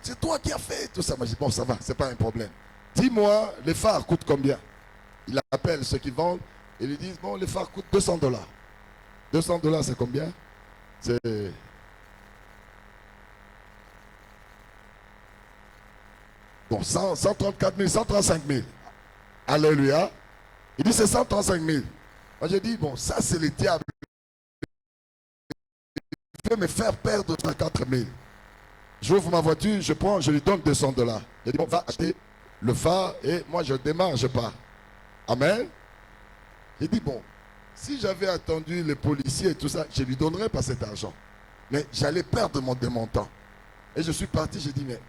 c'est toi qui as fait tout ça. Moi, je dis, bon, ça va, c'est pas un problème. Dis-moi, les phares coûtent combien? Il appelle ceux qui vendent et ils lui disent, bon, les phares coûtent $200. $200, c'est combien? C'est... Bon, 134 000, 135 000. Alléluia. Il dit, c'est 135 000. Moi, j'ai dit, bon, ça, c'est le diable. Il veut me faire perdre 34 000. J'ouvre ma voiture, je lui donne $200. Il dit, bon, va acheter le phare et moi, je démarre, je pars. Amen. J'ai dit, bon, si j'avais attendu les policiers et tout ça, je ne lui donnerais pas cet argent. Mais j'allais perdre de mon temps. Et je suis parti, j'ai dit, mais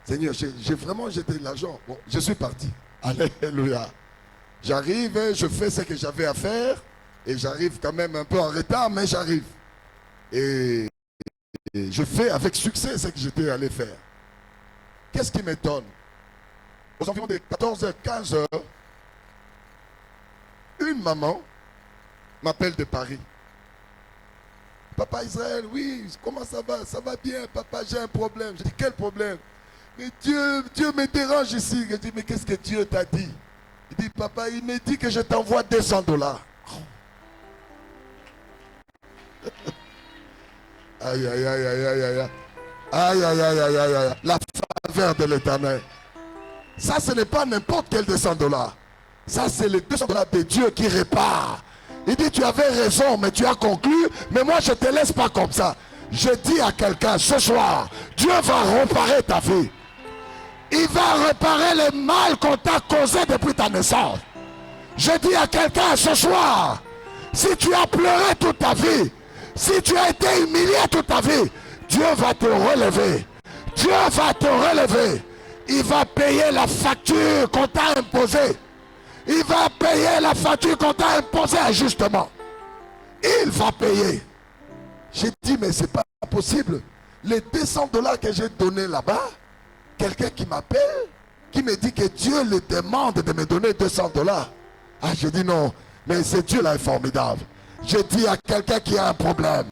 Seigneur, j'ai vraiment jeté de l'argent. Bon, je suis parti. Alléluia. J'arrive, je fais ce que j'avais à faire. Et j'arrive quand même un peu en retard, mais j'arrive. Et je fais avec succès ce que j'étais allé faire. Qu'est-ce qui m'étonne? aux environs de 14h, 15h, une maman m'appelle de Paris. Papa Israël, oui, comment ça va? Ça va bien, papa, j'ai un problème. Je dis, quel problème? Mais Dieu me dérange ici. Je dis, mais qu'est-ce que Dieu t'a dit? Il dit, papa, il me dit que je t'envoie $200. Aïe, aïe, aïe, aïe, aïe, aïe. Aïe, aïe, aïe, aïe, aïe, aïe. La faveur de l'Éternel. Ça, ce n'est pas n'importe quel $200. Ça, c'est les $200 de Dieu qui répare. Il dit, tu avais raison, mais tu as conclu. Mais moi, je ne te laisse pas comme ça. Je dis à quelqu'un, ce soir, Dieu va réparer ta vie. Il va réparer le mal qu'on t'a causé depuis ta naissance. Je dis à quelqu'un, ce soir, si tu as pleuré toute ta vie, si tu as été humilié toute ta vie, Dieu va te relever. Dieu va te relever. Il va payer la facture qu'on t'a imposée. Il va payer la facture qu'on t'a imposée injustement. Il va payer. J'ai dit, mais c'est pas possible. Les $200 que j'ai donnés là-bas, quelqu'un qui m'appelle, qui me dit que Dieu le demande de me donner $200. Ah, je dis non, mais c'est Dieu là est formidable. Je dis à quelqu'un qui a un problème,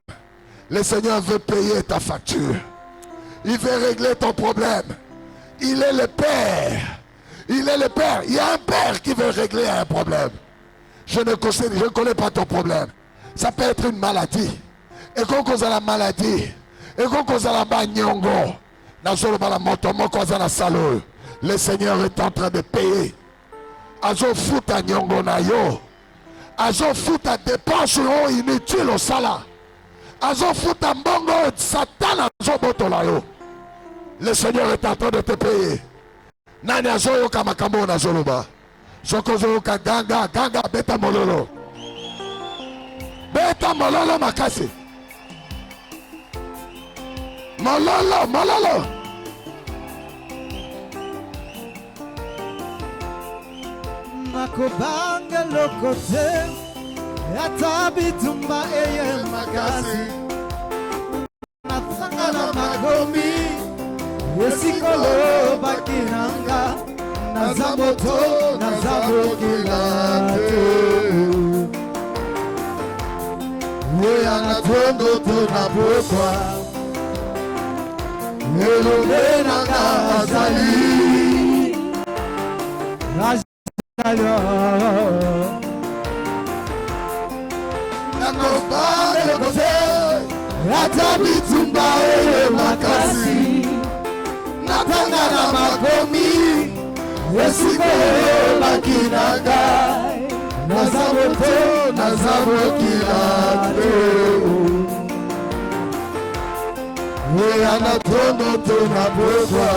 le Seigneur veut payer ta facture. Il veut régler ton problème. Il est le Père. Il est le Père. Il y a un Père qui veut régler un problème. Je ne connais pas ton problème. Ça peut être une maladie. Et quand on a la maladie, et quand on a la bagnongo, le Seigneur est en train de payer. Azo futa nyongo na yo. Azo futa dépense inutile au sala. Azo futa mbongo Satan azo botola yo. Le Seigneur est en train de te payer. Nani azoyo kamakambo na zoloba. Sokozo ka ganga beta mololo. Beta mololo makasi. Mololo. Makobanga lokote Atabitumba eye makasi Natsangana magomi Yesikolo bakinanga Nazamoto nazamokilate Weyana tondo tunapokwa Elomenanga azali Nakobale kose Atabitumba eye makasi Natangana makomi Yesikolo bakinaga Nazamoto nazamokilate Weyana tono tunapokwa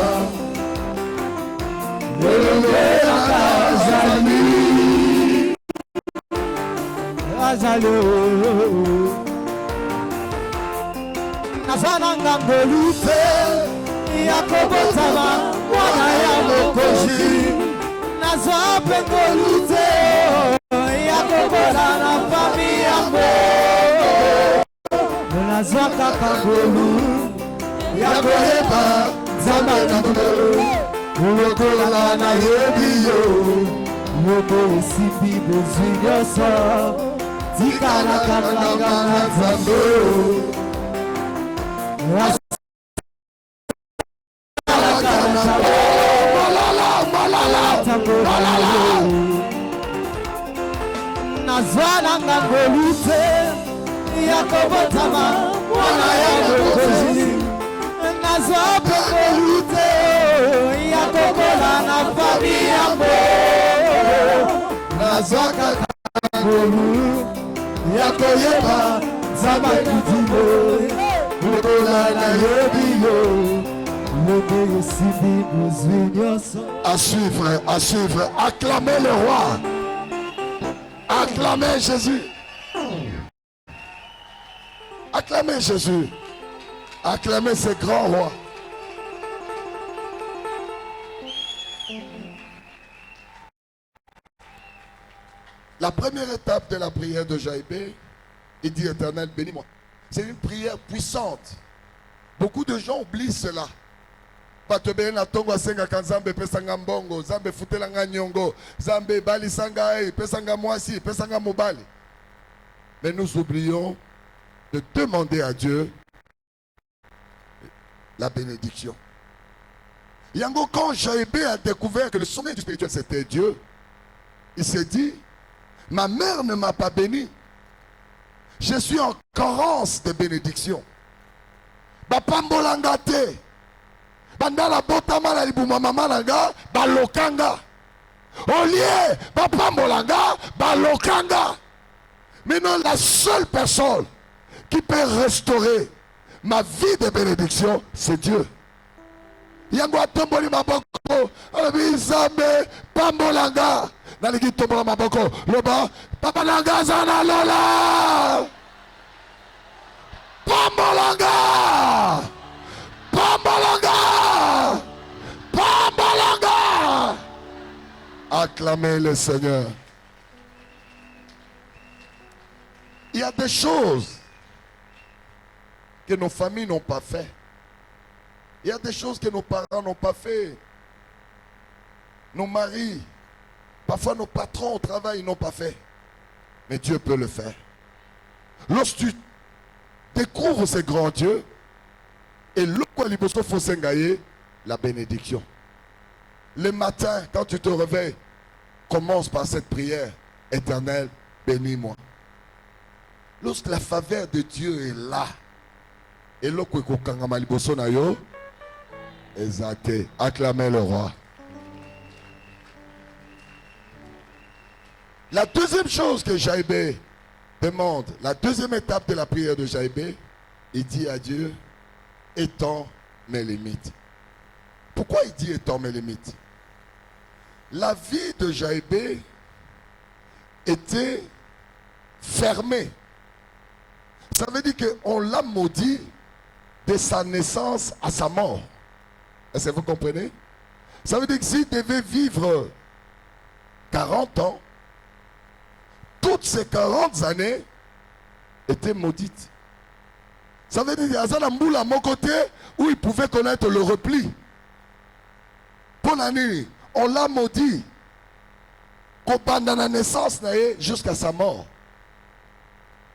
Nazana ngolute Yakobotama Mwana ya mokoshi Nazape ngolute Yakobola na fami yambo Nazaka kangolu Yakoheba Zama kangolu Ulokola na yebiyo Moko sipi bezunyoso Tikana kananga na zambo Nazwana ngangolute Yakobotama Mwana ya mokozi Nazape ngolute Yakobola na fami yambo Nazaka kangolu Yakoyeba Zama kutimo Ulokola na yebiyo Lobe sibi buzwinyoso. À suivre, acclamez le roi. Acclamez Jésus. Acclamez Jésus. Acclamez ce grand roi. La première étape de la prière de Jaïbé, il dit Éternel, bénis-moi. C'est une prière puissante. Beaucoup de gens oublient cela. bato ebele na ntongo asengaka nzambe epesanga mbongo, nzambe efutelanga nyongo, nzambe ebalisanga ye, epesanga mwasi, epesanga mobali. Mais nous oublions de demander à Dieu la bénédiction. Yango, quand Jaébé a découvert que le sommet du spirituel c'était Dieu, il s'est dit, ma mère ne m'a pas béni. Je suis en carence de bénédiction. Bapambolanga te. Bandala botama la libuma mama nanga balokanga. Olie bapambolanga balokanga. Maintenant la seule personne qui peut restaurer ma vie de bénédiction, c'est Dieu. Yango atomboli maboko, alabi Nzambe pambolanga. Naliki tombola maboko, loba papa nanga zana lola. Pambolanga! Pambolanga! Pambolanga! Acclamez le Seigneur. Il y a des choses que nos familles n'ont pas fait. Il y a des choses que nos parents n'ont pas fait. Nos maris, parfois nos patrons au travail n'ont pas fait. Mais Dieu peut le faire. Lorsque tu découvres ces grands dieux et la bénédiction. Le matin, quand tu te réveilles, commence par cette prière. Éternel, bénis-moi. Lorsque la faveur de Dieu est là, et acclamez le roi. La deuxième chose que Jaébé demande, la deuxième étape de la prière de Jaébé, il dit à Dieu, étends mes limites. Pourquoi il dit étends mes limites? La vie de Jaébé était fermée. Ça veut dire qu'on l'a maudit de sa naissance à sa mort. Est-ce que vous comprenez? Ça veut dire que s'il devait vivre 40 ans, toutes ces 40 années étaient maudites. Ça veut dire qu'il y a un boule à mon côté où il pouvait connaître le repli. Pour l'année, on l'a maudit. Pendant la naissance jusqu'à sa mort.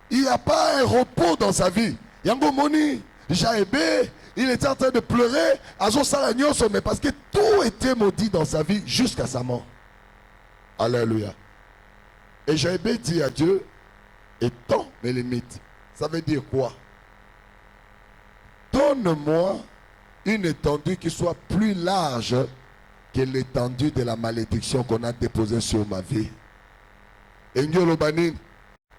Il n'y a pas un repos dans sa vie. Yango Moni, Jaébé, il était en train de pleurer à son salagnon, mais parce que tout était maudit dans sa vie jusqu'à sa mort. Alléluia. Et Jaébé dit à Dieu, étends mes limites. Ça veut dire quoi? Donne-moi une étendue qui soit plus large que l'étendue de la malédiction qu'on a déposée sur ma vie. Et Ndiolo Banin,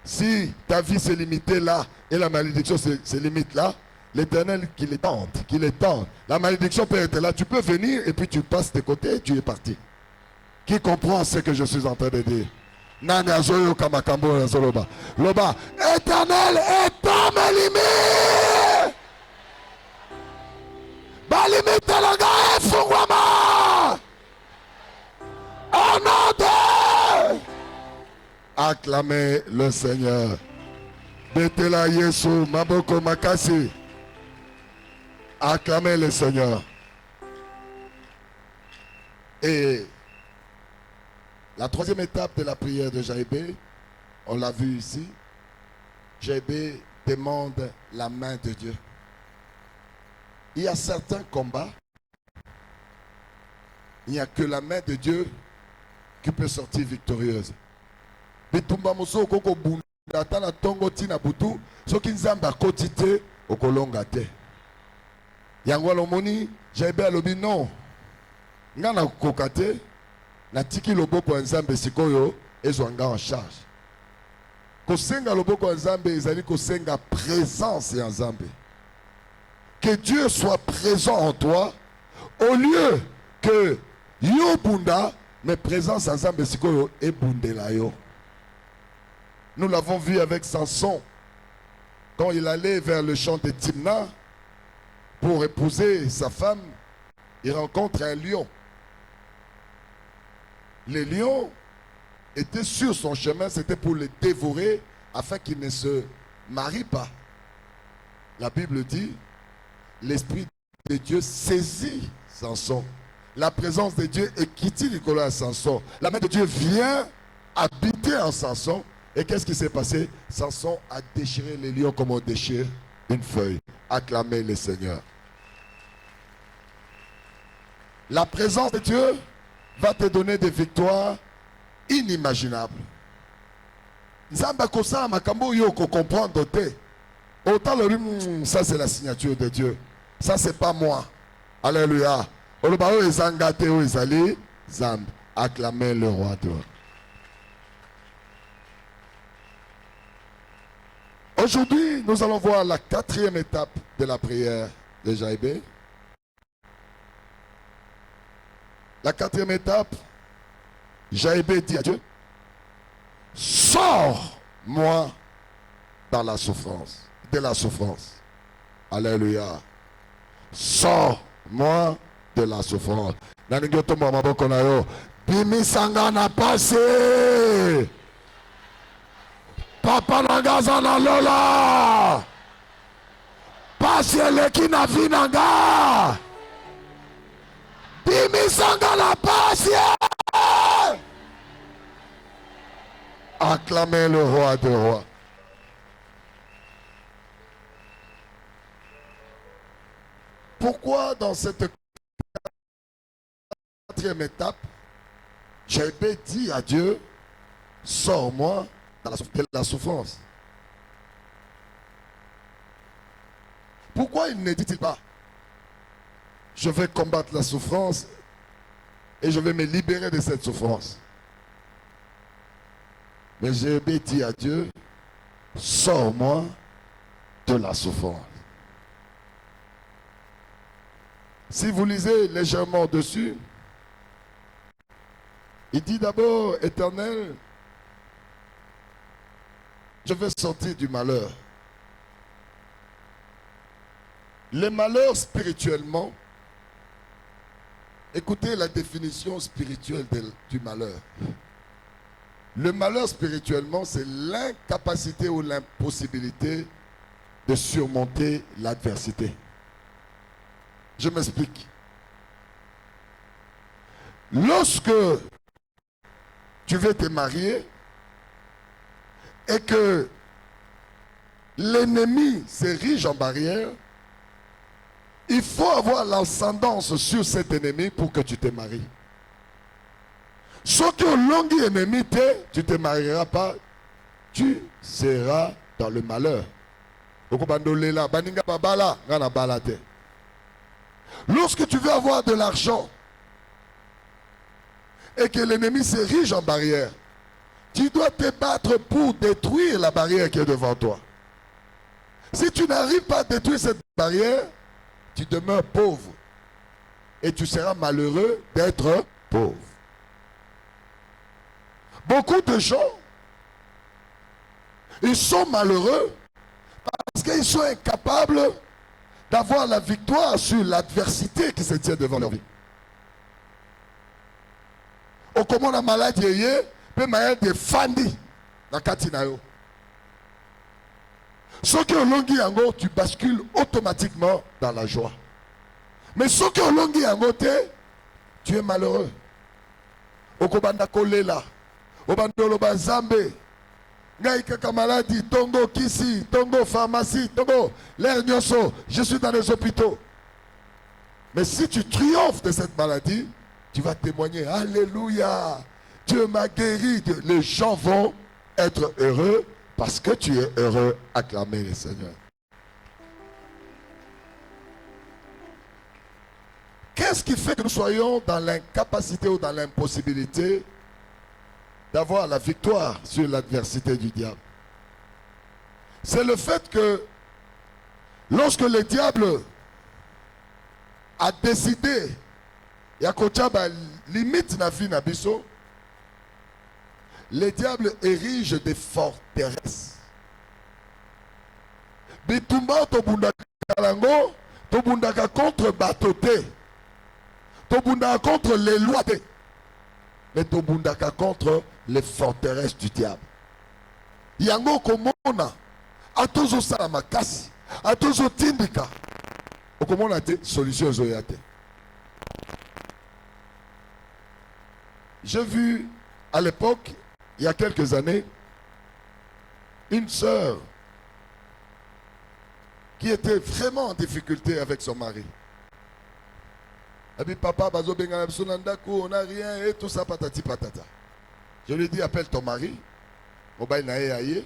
si ta vie s'est limitée là et la malédiction se limite là, l'Éternel qui l'étende. La malédiction peut être là, tu peux venir et puis tu passes de côté et tu es parti. Qui comprend ce que je suis en train de dire? Nana Zoyo Kamakambo Zoloba. Loba, Éternel, étends mes limites. Ba limite langa efungwama. Oh non de. Acclamez le Seigneur. Betela Yesu Maboko Makasi. Acclamez le Seigneur. Et la troisième étape de la prière de Jaébé, on l'a vu ici. Jaébé demande la main de Dieu. Il y a certains combats, il n'y a que la main de Dieu qui peut sortir victorieuse. Bitumba moso koko bunda tana tongo tina butu soki nzamba kotite okolonga te. Yango alomoni Jaébé alobi non. Ngana kokate na tiki loboko nzambe sikoyo ezwanga en charge. Kosenga loboko nzambe ezali kosenga présence ya nzambe. Que Dieu soit présent en toi au lieu que yo bunda mais présence en nzambe sikoyo e bundela yo. Nous l'avons vu avec Samson quand il allait vers le champ de Timna pour épouser sa femme, il rencontre un lion. Les lions étaient sur son chemin, c'était pour le dévorer afin qu'il ne se marie pas. La Bible dit, l'Esprit de Dieu saisit Samson. La présence de Dieu est quittée Nicolas à Samson. La main de Dieu vient habiter en Samson. Et qu'est-ce qui s'est passé? Samson a déchiré les lions comme on déchire une feuille. Acclamez le Seigneur. La présence de Dieu va te donner des victoires inimaginables. Nzamba kosa makambo yo ko comprendre te. Autant le ça c'est la signature de Dieu. Ça c'est pas moi. Alléluia. Olobao ezangate o ezali zamb. Acclamez le roi de. Aujourd'hui, nous allons voir la 4e étape de la prière de Jaïbé. La 4e étape, Jaïbé dit à Dieu, sors-moi dans la souffrance, de la souffrance. Alléluia. Sors-moi de la souffrance. Bimisanga na passé. Papa Nangaza na lola. Pasi eleki na vinanga. Bimisanga na pasi. Acclamez le roi des rois. Pourquoi dans cette 4e étape, Jaïbé dit à Dieu, sors-moi de la souffrance. Pourquoi il ne dit-il pas, je vais combattre la souffrance et je vais me libérer de cette souffrance? Mais Jaïbé dit à Dieu, sors-moi de la souffrance. Si vous lisez légèrement dessus, il dit d'abord, Éternel, je vais sortir du malheur. Le malheur spirituellement, écoutez la définition spirituelle du malheur. Le malheur spirituellement, c'est l'incapacité ou l'impossibilité de surmonter l'adversité. Je m'explique. Lorsque tu veux te marier et que l'ennemi s'érige en barrière, il faut avoir l'ascendance sur cet ennemi pour que tu te maries. Sauf que l'ennemi ennemi, tu ne te marieras pas, tu seras dans le malheur. Lorsque tu veux avoir de l'argent et que l'ennemi s'érige en barrière, tu dois te battre pour détruire la barrière qui est devant toi. Si tu n'arrives pas à détruire cette barrière, tu demeures pauvre. Et tu seras malheureux d'être pauvre. Beaucoup de gens, ils sont malheureux parce qu'ils sont incapables d'avoir la victoire sur l'adversité qui se tient devant leur vie. Au comment la maladie peut m'aider des fandi dans Katinayo. Ce que l'ongi yango, tu bascules automatiquement dans la joie. Mais ce que l'ongi yango tu es malheureux. Au kobanda kolela, au bandolo bazambe, ngaïka maladie, tongo kisi, tongo pharmacie, tongo l'air nyoso, je suis dans les hôpitaux. Mais si tu triomphes de cette maladie, tu vas témoigner, alléluia, Dieu m'a guéri. Les gens vont être heureux parce que tu es heureux. Acclamez le Seigneur. Qu'est-ce qui fait que nous soyons dans l'incapacité ou dans l'impossibilité d'avoir la victoire sur l'adversité du diable? C'est le fait que lorsque le diable a décidé, il y a limite na vie na biso, le diable érige des forteresses. Bitumba tobundaka kalango, tobundaka contre batoté, tobundaka contre les lois, mais tobundaka contre les forteresses du diable. Yango komona, atozo sala makasi, atozo tindika, okomona te solution zoyate. j'ai vu à l'époque, il y a quelques années, une sœur qui était vraiment en difficulté avec son mari. Elle dit, papa, on n'a rien, et tout ça, patati patata. Je lui ai dit, appelle ton mari. Mobile n'a aïe.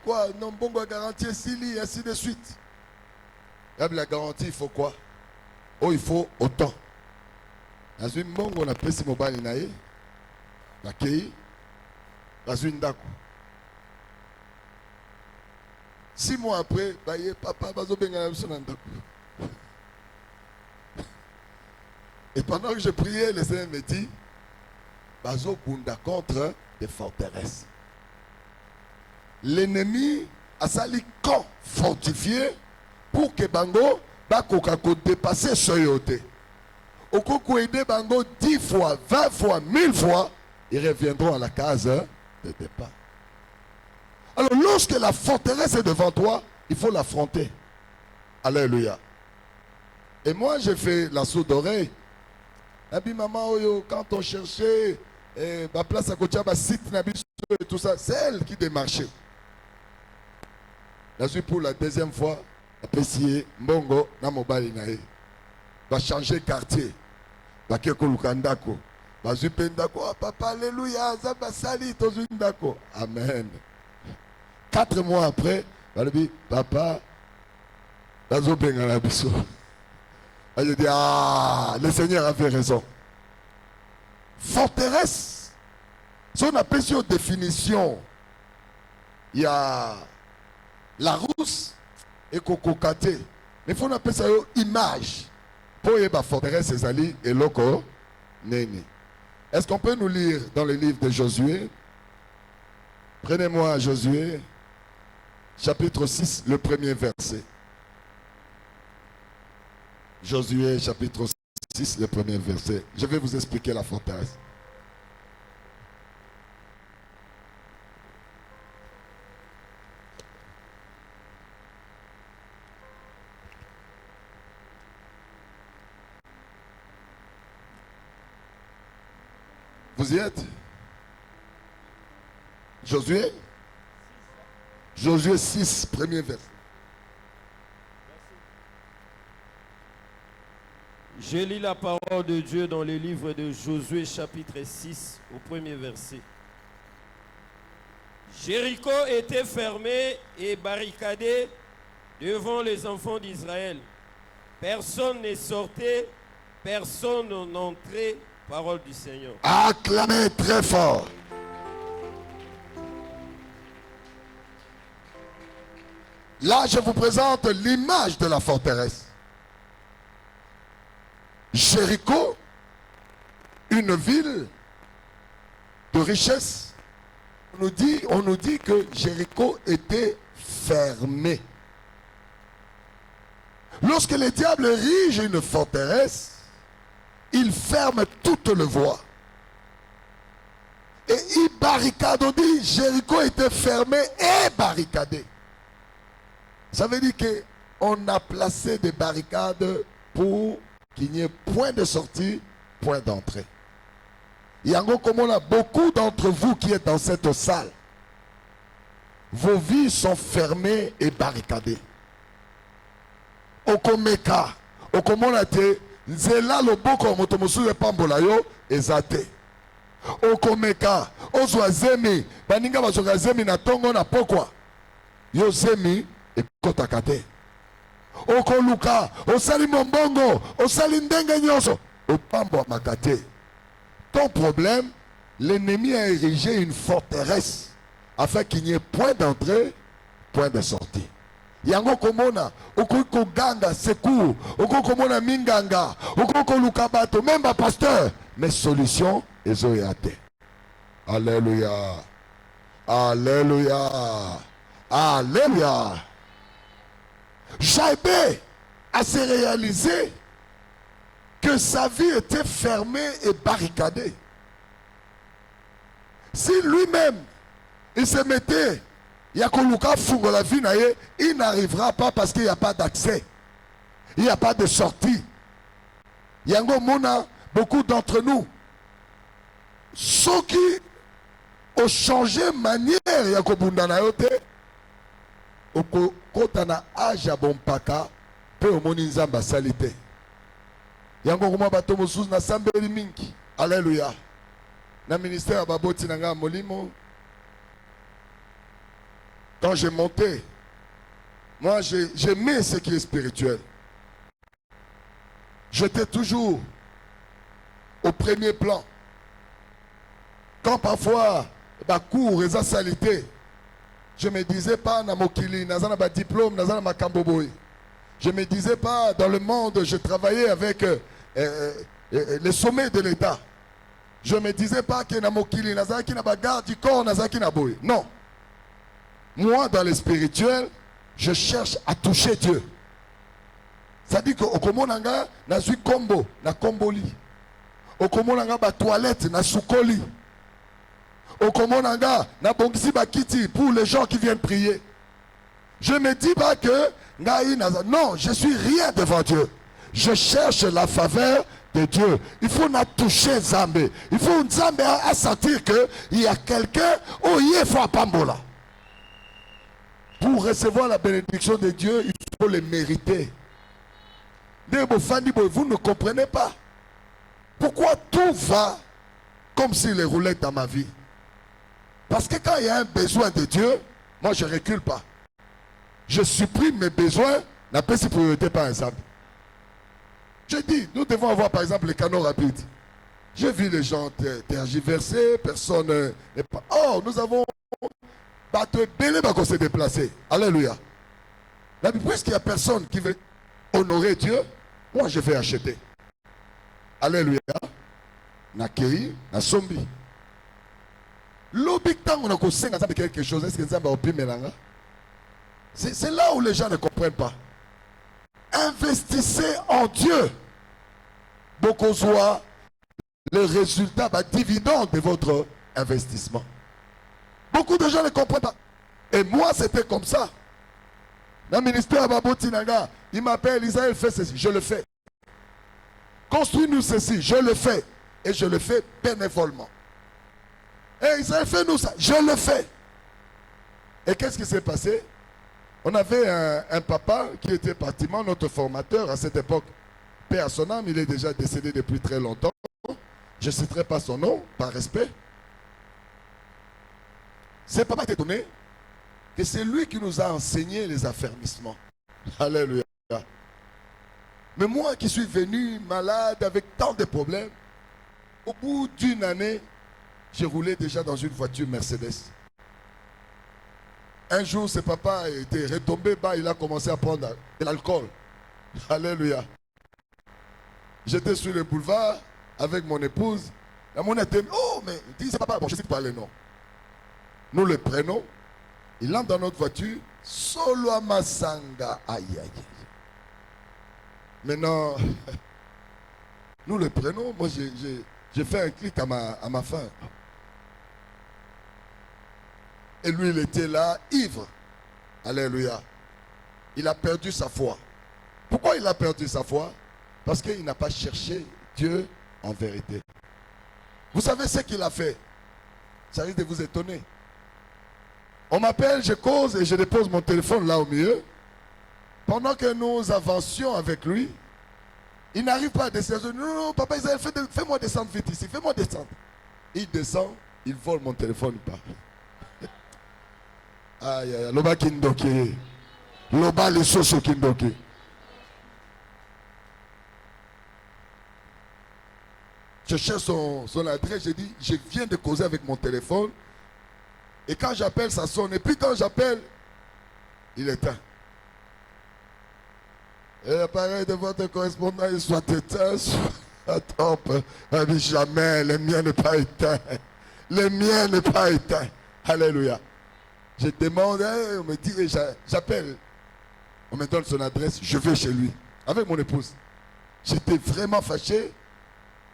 Quoi? Non, bon, garantie, ainsi de suite. La garantie, il faut quoi? Oh, il faut autant. Dans une bonne, on a pris mobile n'a aïe. La kei. Dans une dako. 6 mois après, papa, et pendant que je priais, le Seigneur me dit, Bazo Kunda contre des forteresses. L'ennemi a sali camp fortifié pour que Bango bakoka dépasser ce yoté. Au coco aider Bango 10 fois, 20 fois, 1000 fois, ils reviendront à la case de départ. Alors lorsque la forteresse est devant toi, il faut l'affronter. Alléluia. Et moi j'ai fait la sourde d'oreille. Et puis maman, quand on cherchait ma place à côté, ma site, et tout ça, c'est elle qui démarchait. Là, pour la deuxième fois, apprécier Mbongo, Namobali Nae. Va changer quartier. Va keko lukandako. Va zupendako. Papa, alléluia, zaba sali, tozundako. Amen. 4 mois après, va lui dire, papa, Bazo Bengala Bisso. Je dis, ah, le Seigneur avait raison. Forteresse. Si on appelle sur définition, il y a la rousse et Kokokate. Mais il faut appeler ça image. Pour y avoir forteresse, c'est Ali et Loko Neni. Est-ce qu'on peut nous lire dans le livre de Josué? Prenez-moi Josué, chapitre 6, le premier verset. Josué chapitre 6, le premier verset. Je vais vous expliquer la forteresse. Vous y êtes? Josué? Josué 6, premier verset. Je lis la parole de Dieu dans le livre de Josué chapitre 6 au premier verset. Jéricho était fermé et barricadé devant les enfants d'Israël. Personne ne sortait, personne n'entrait. Parole du Seigneur. Acclamez très fort. Là, je vous présente l'image de la forteresse. Jéricho, une ville de richesse. On nous dit que Jéricho était fermé. Lorsque le diable érige une forteresse, il ferme toutes les voies. Et il barricade. On dit Jéricho était fermé et barricadé. Ça veut dire qu'on a placé des barricades pour qu'il n'y ait point de sortie, point d'entrée. Et en gros, comme on a beaucoup d'entre vous qui êtes dans cette salle, vos vies sont fermées et barricadées. Okomeka, okomonate, nzela loboko motomosu de pambola yo ezate. Okomeka, ozwa zemi, baninga bazoka zemi na tongo na pokwa. Yo zemi ekotakate. Okoluka, osali mombongo, osali ndenge nyoso, opambo makate. Ton problème, l'ennemi a érigé une forteresse afin qu'il n'y ait point d'entrée, point de sortie. Yango komona, okoko ganga secours, okoko komona minganga, okoko lukabato, même pas pasteur, mais solution ezoyate. Alléluia. Alléluia. Alléluia. Jaïbé a se réalisé que sa vie était fermée et barricadée. Si lui-même, il se mettait, il n'arrivera pas parce qu'il n'y a pas d'accès. Il n'y a pas de sortie. Yango Mona, beaucoup d'entre nous, ceux qui ont changé manière ya kobundana yote, kota na âge ya bompaka, pe omoni nzamba salite. Yango kuma bato mosusu na sambeli mingi. Alléluia. Na ministère baboti nanga molimo. Quand j'ai monté, moi j'aimais ce qui est spirituel. J'étais toujours au premier plan. Quand parfois, cours et salité, je ne me disais pas dans mon kili, dans un diplôme, dans un makamboboy. Je ne me disais pas dans le monde, je travaillais avec les sommets de l'État. Je ne me disais pas que dans mon kili, dans un garde du corps, dans un boy. Non. Moi, dans le spirituel, je cherche à toucher Dieu. Ça dit que au Komonanga, na suis combo, na komboli. Au Komonanga, ba toilette, na soukoli. Au Komonanga, na bongisi bakiti pour les gens qui viennent prier. Je ne me dis pas que non, je suis rien devant Dieu. Je cherche la faveur de Dieu. Il faut na toucher Zambé. Il faut Zambé à sentir que il y a quelqu'un où il faut pambola. Pour recevoir la bénédiction de Dieu, il faut les mériter. Vous ne comprenez pas. Pourquoi tout va comme s'il roulait dans ma vie? Parce que quand il y a un besoin de Dieu, moi je ne recule pas. Je supprime mes besoins, n'a pas si priorité par exemple. Je dis, nous devons avoir par exemple les canaux rapides. J'ai vu les gens tergiverser, personne n'est pas. Oh, nous avons se déplacer. Alléluia. Puisqu'il n'y a personne qui veut honorer Dieu, moi je vais acheter. Alléluia. Nakei, Nasombi. L'obictant on a quelque chose, est-ce que ça va c'est là où les gens ne comprennent pas. Investissez en Dieu. Beaucoup soit le résultat, dividende de votre investissement. Beaucoup de gens ne comprennent pas. Et moi, c'était comme ça. Dans le ministère Babotinaga, il m'appelle, Israël fait ceci, je le fais. Construis-nous ceci, je le fais. Et je le fais bénévolement. Et Israël fait nous ça, je le fais. Et qu'est-ce qui s'est passé? On avait un papa qui était pratiquement notre formateur à cette époque. Paix à son âme, il est déjà décédé depuis très longtemps. Je ne citerai pas son nom, par respect. C'est papa qui est étonné que c'est lui qui nous a enseigné les affermissements. Alléluia. Mais moi qui suis venu malade avec tant de problèmes, au bout d'une année, j'ai roulé déjà dans une voiture Mercedes. Un jour, ce papa était retombé bas, il a commencé à prendre de l'alcool. Alléluia. J'étais sur le boulevard avec mon épouse. La monnaie était, oh, mais dis, c'est papa, bon, je ne sais pas les noms. Nous le prenons, il entre dans notre voiture, solo à Masanga, aïe, aïe, aïe. Maintenant, nous le prenons, moi j'ai fait un clic à ma femme. Et lui, il était là, ivre. Alléluia. Il a perdu sa foi. Pourquoi il a perdu sa foi? Parce qu'il n'a pas cherché Dieu en vérité. Vous savez ce qu'il a fait? Ça risque de vous étonner. On m'appelle, je cause et je dépose mon téléphone là au milieu. Pendant que nous avancions avec lui, il n'arrive pas à descendre. Non, non, papa Israël, fais-moi descendre vite ici, fais-moi descendre. Il descend, il vole mon téléphone, il part. Aïe, aïe, loba kindoki. Loba les soso kindoki. Je cherche son adresse, je dis, je viens de causer avec mon téléphone. Et quand j'appelle, ça sonne. Et puis quand j'appelle, il éteint. Et l'appareil de votre correspondant, il soit éteint, soit top. Elle dit jamais, le mien n'est pas éteint. Le mien n'est pas éteint. Alléluia. Je demande, on me dit, j'appelle. On me donne son adresse, je vais chez lui. Avec mon épouse. J'étais vraiment fâché.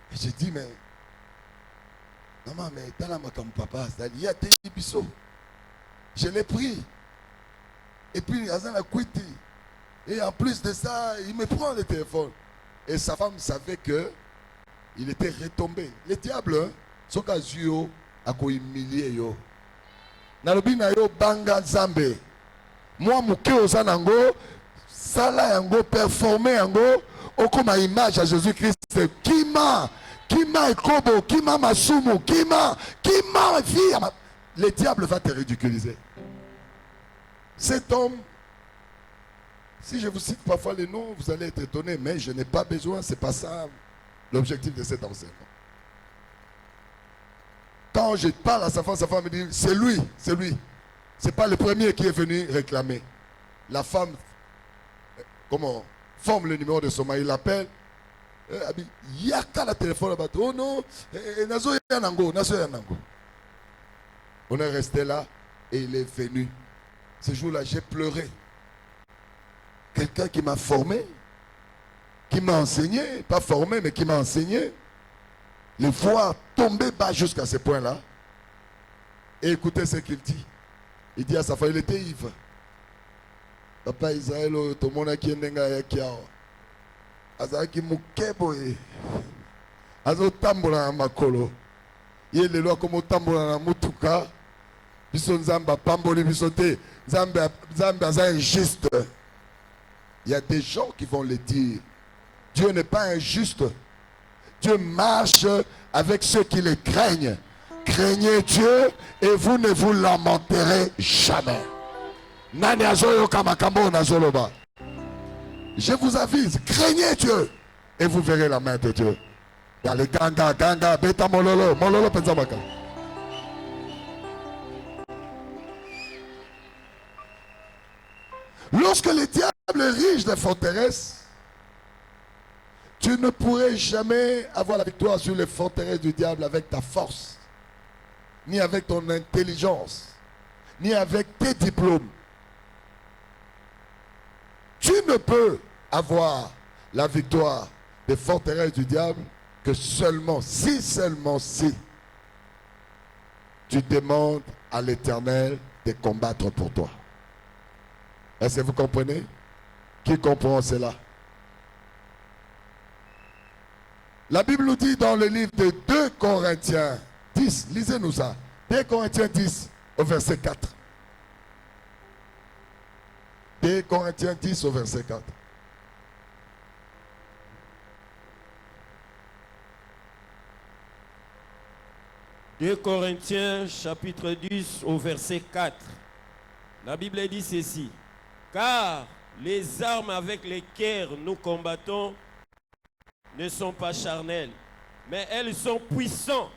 Et j'ai dit, mais maman, mais t'as la comme papa, il y a des bisous. Je l'ai pris. Et puis, il y a un quitté. Et en plus de ça, il me prend le téléphone. Et sa femme savait que il était retombé. Le diable, ce qu'a eu, a humilié yo. Nalobi na yo banga zambe. Moi muke ozanango, sala yango performer yango, okoma image à Jésus-Christ. Kima ekobo, kima masumu, kima vie. Le diable va te ridiculiser. Cet homme, si je vous cite parfois les noms, vous allez être étonné, mais je n'ai pas besoin, c'est pas ça l'objectif de cet enseignement. Quand je parle à sa femme me dit, c'est lui. C'est pas le premier qui est venu réclamer. La femme, comment, forme le numéro de son mari, il l'appelle. Il y a qu'à la téléphone là-bas. Oh non, nazo yanango. On est resté là et il est venu. Ce jour-là, j'ai pleuré. Quelqu'un qui m'a formé, qui m'a enseigné, pas formé, mais qui m'a enseigné, le voir tomber bas jusqu'à ce point-là. Et écoutez ce qu'il dit. Il dit à sa femme, il était ivre. Papa Israël, tout le monde qui est nenga kiao. Azaki mukeboe. Azo tambola makolo. Il est là comme tambola mutuka. Biso nzamba pamboli bisote. Zamba injuste. Il y a des gens qui vont le dire. Dieu n'est pas injuste. Dieu marche avec ceux qui le craignent. Craignez Dieu et vous ne vous lamenterez jamais. Je vous avise, craignez Dieu et vous verrez la main de Dieu. Dans les ganga, beta mololo penzamaka. Lorsque le diable érige des forteresses, tu ne pourrais jamais avoir la victoire sur les forteresses du diable avec ta force, ni avec ton intelligence, ni avec tes diplômes. Tu ne peux avoir la victoire des forteresses du diable que seulement si tu demandes à l'Éternel de combattre pour toi. Est-ce que vous comprenez? Qui comprend cela? La Bible nous dit dans le livre de 2 Corinthiens 10, lisez-nous ça. 2 Corinthiens 10 au verset 4. 2 Corinthiens 10 au verset 4. « 2 Corinthiens chapitre 10 au verset 4. La Bible dit ceci. Car les armes avec lesquelles nous combattons ne sont pas charnelles, mais elles sont puissantes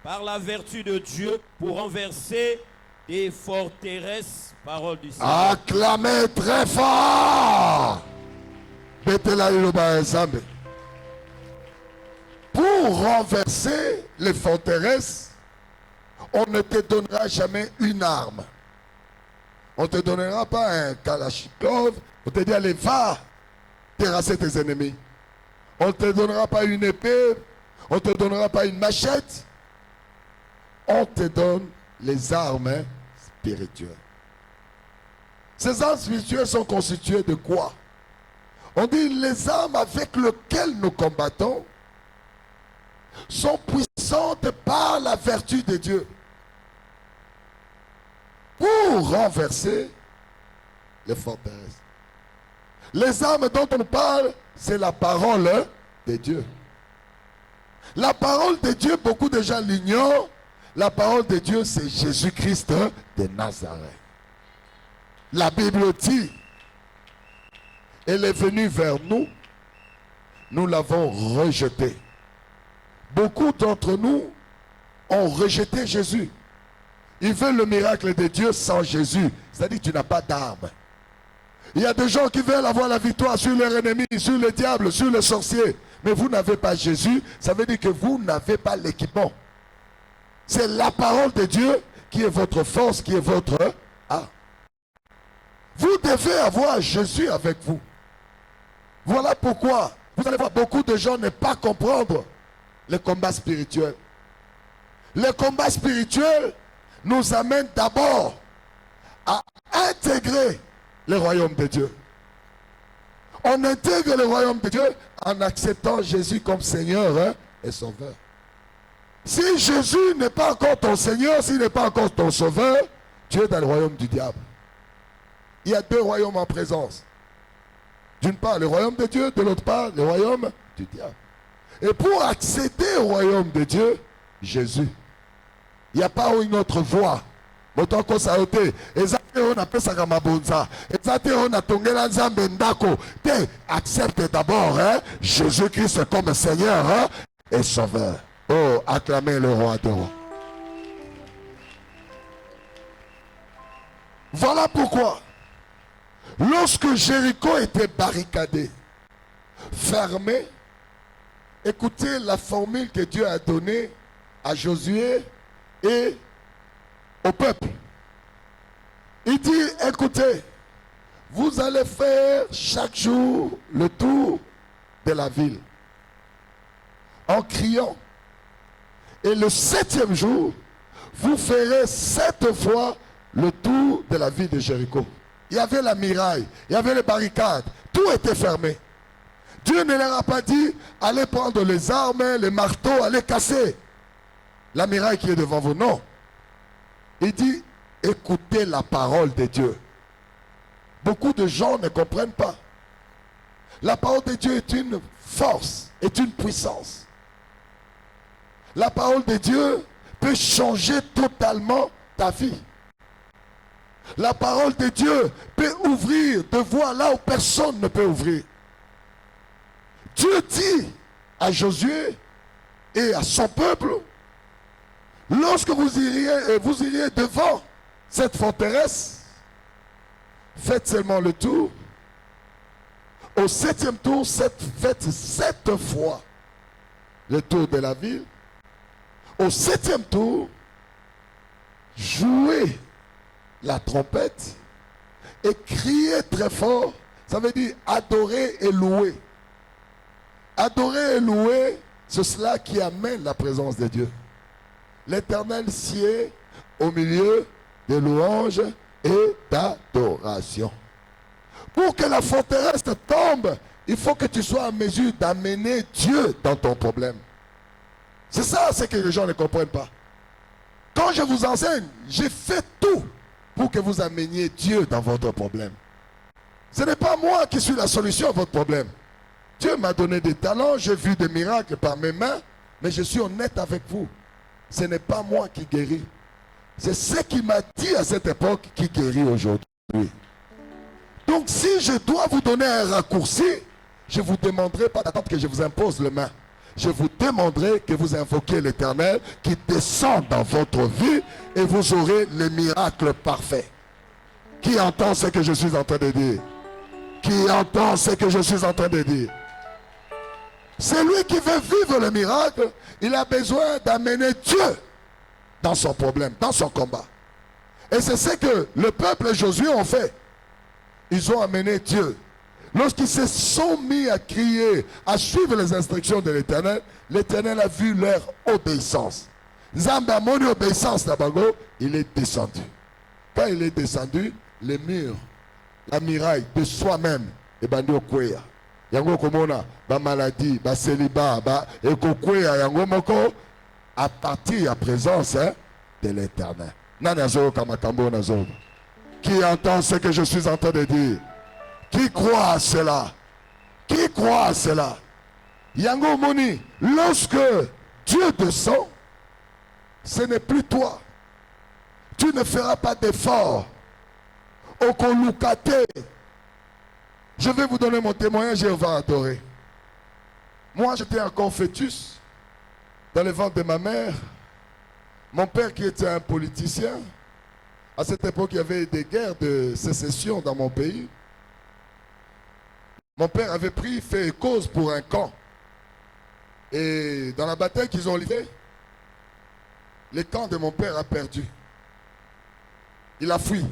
par la vertu de Dieu pour renverser des forteresses, parole du Seigneur. Acclamez très fort. Pour renverser les forteresses, on ne te donnera jamais une arme. On ne te donnera pas un kalachnikov. On te dit, allez, va terrasser tes ennemis. On ne te donnera pas une épée. On ne te donnera pas une machette. On te donne les armes spirituelles. Ces armes spirituelles sont constituées de quoi? On dit, les armes avec lesquelles nous combattons sont puissantes par la vertu de Dieu. Pour renverser les forteresses. Les armes dont on parle, c'est la parole de Dieu. La parole de Dieu, beaucoup de gens l'ignorent. La parole de Dieu, c'est Jésus-Christ de Nazareth. La Bible dit, elle est venue vers nous, nous l'avons rejetée. Beaucoup d'entre nous ont rejeté Jésus. Ils veulent le miracle de Dieu sans Jésus. C'est-à-dire que tu n'as pas d'arme. Il y a des gens qui veulent avoir la victoire sur leurs ennemis, sur le diable, sur les sorciers. Mais vous n'avez pas Jésus. Ça veut dire que vous n'avez pas l'équipement. C'est la parole de Dieu qui est votre force, qui est votre arme. Vous devez avoir Jésus avec vous. Voilà pourquoi vous allez voir beaucoup de gens ne pas comprendre le combat spirituel. Le combat spirituel nous amène d'abord à intégrer le royaume de Dieu. On intègre le royaume de Dieu en acceptant Jésus comme Seigneur et sauveur. Si Jésus n'est pas encore ton Seigneur, s'il n'est pas encore ton sauveur, tu es dans le royaume du diable. Il y a deux royaumes en présence. D'une part, le royaume de Dieu, de l'autre part, le royaume du diable. Et pour accéder au royaume de Dieu, Jésus. Il n'y a pas une autre voie. Motoko saote, ezate on appelle ça kamabonza. Ezate on a tongela nzambe ndako. Accepte d'abord Jésus-Christ comme Seigneur et Sauveur. Oh, acclamez le roi de rois. Voilà pourquoi, lorsque Jéricho était barricadé, fermé, écoutez la formule que Dieu a donnée à Josué et au peuple. Il dit, écoutez, vous allez faire chaque jour le tour de la ville en criant. Et le 7e jour, vous ferez 7 fois le tour de la ville de Jéricho. Il y avait la muraille, il y avait les barricades, tout était fermé. Dieu ne leur a pas dit, allez prendre les armes, les marteaux, allez casser la muraille qui est devant vous. Non. Il dit, écoutez la parole de Dieu. Beaucoup de gens ne comprennent pas. La parole de Dieu est une force, est une puissance. La parole de Dieu peut changer totalement ta vie. La parole de Dieu peut ouvrir des voies là où personne ne peut ouvrir. Dieu dit à Josué et à son peuple, lorsque vous iriez devant cette forteresse, faites seulement le tour. Au 7e tour, faites 7 fois le tour de la ville. Au 7e tour, jouez la trompette et criez très fort. Ça veut dire adorer et louer. Adorer et louer, c'est cela qui amène la présence de Dieu. L'Éternel sied au milieu des louanges et d'adoration. Pour que la forteresse tombe, il faut que tu sois en mesure d'amener Dieu dans ton problème. C'est ça, ce que les gens ne comprennent pas. Quand je vous enseigne, j'ai fait tout pour que vous ameniez Dieu dans votre problème. Ce n'est pas moi qui suis la solution à votre problème. Dieu m'a donné des talents, j'ai vu des miracles par mes mains, mais je suis honnête avec vous. Ce n'est pas moi qui guéris. C'est ce qu'il m'a dit à cette époque qui guérit aujourd'hui. Donc si je dois vous donner un raccourci, je ne vous demanderai pas d'attendre que je vous impose les mains. Je vous demanderai que vous invoquiez l'Éternel qui descend dans votre vie et vous aurez les miracles parfaits. Qui entend ce que je suis en train de dire? Qui entend ce que je suis en train de dire? Celui qui veut vivre le miracle, il a besoin d'amener Dieu dans son problème, dans son combat. Et c'est ce que le peuple et Josué ont fait. Ils ont amené Dieu. Lorsqu'ils se sont mis à crier, à suivre les instructions de l'Éternel, l'Éternel a vu leur obéissance. Zamba mon obéissance d'Abago, il est descendu. Quand il est descendu, les murs, la muraille de soi-même, et bandi okweya. Yango komona, ba maladie, ba célibat, ba ekokweya yango moko, à partir de la présence de l'Éternel. Nanazo kamakambo nazo. Qui entend ce que je suis en train de dire? Qui croit à cela? Qui croit à cela? Yango Moni, lorsque Dieu descend, ce n'est plus toi. Tu ne feras pas d'effort. Okolukate. Je vais vous donner mon témoignage et on va adorer. Moi, j'étais encore fœtus dans le ventre de ma mère. Mon père qui était un politicien. À cette époque, il y avait des guerres de sécession dans mon pays. Mon père avait fait cause pour un camp. Et dans la bataille qu'ils ont livrée, le camp de mon père a perdu. Il a fui.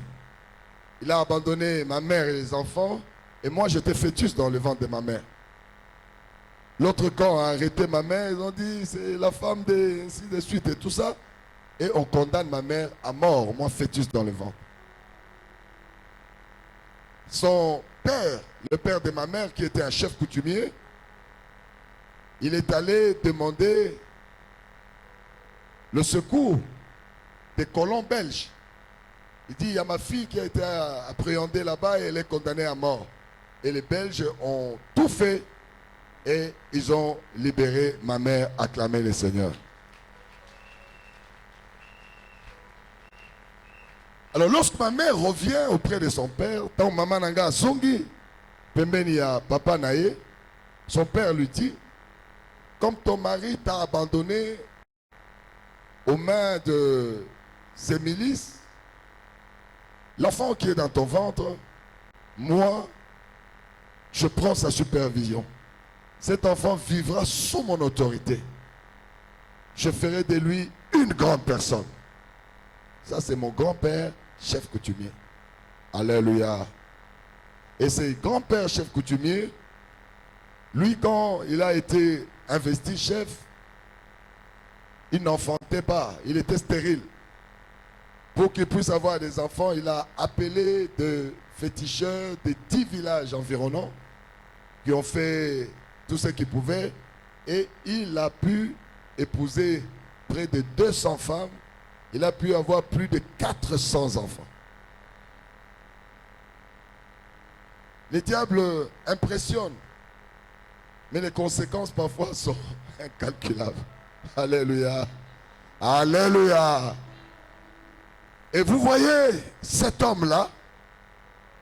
Il a abandonné ma mère et les enfants. Et moi, j'étais fœtus dans le ventre de ma mère. L'autre camp a arrêté ma mère. Ils ont dit, c'est la femme de ainsi de suite et tout ça. Et on condamne ma mère à mort, moi fœtus dans le ventre. Son père, le père de ma mère, qui était un chef coutumier, il est allé demander le secours des colons belges. Il dit, il y a ma fille qui a été appréhendée là-bas et elle est condamnée à mort. Et les Belges ont tout fait et ils ont libéré ma mère, acclamé le Seigneur. Alors lorsque ma mère revient auprès de son père, tant maman nanga zongi, pembeni ya papa naye, son père lui dit, comme ton mari t'a abandonné aux mains de ces milices, l'enfant qui est dans ton ventre, moi, je prends sa supervision. Cet enfant vivra sous mon autorité. Je ferai de lui une grande personne. Ça, c'est mon grand-père, chef coutumier. Alléluia. Et c'est grand-père, chef coutumier, lui, quand il a été investi chef, il n'enfantait pas, il était stérile. Pour qu'il puisse avoir des enfants, il a appelé des féticheurs de 10 villages environnants qui ont fait tout ce qu'ils pouvaient et il a pu épouser près de 200 femmes. Il a pu avoir plus de 400 enfants. Les diables impressionnent, mais les conséquences parfois sont incalculables. Alléluia. Alléluia. Et vous voyez cet homme-là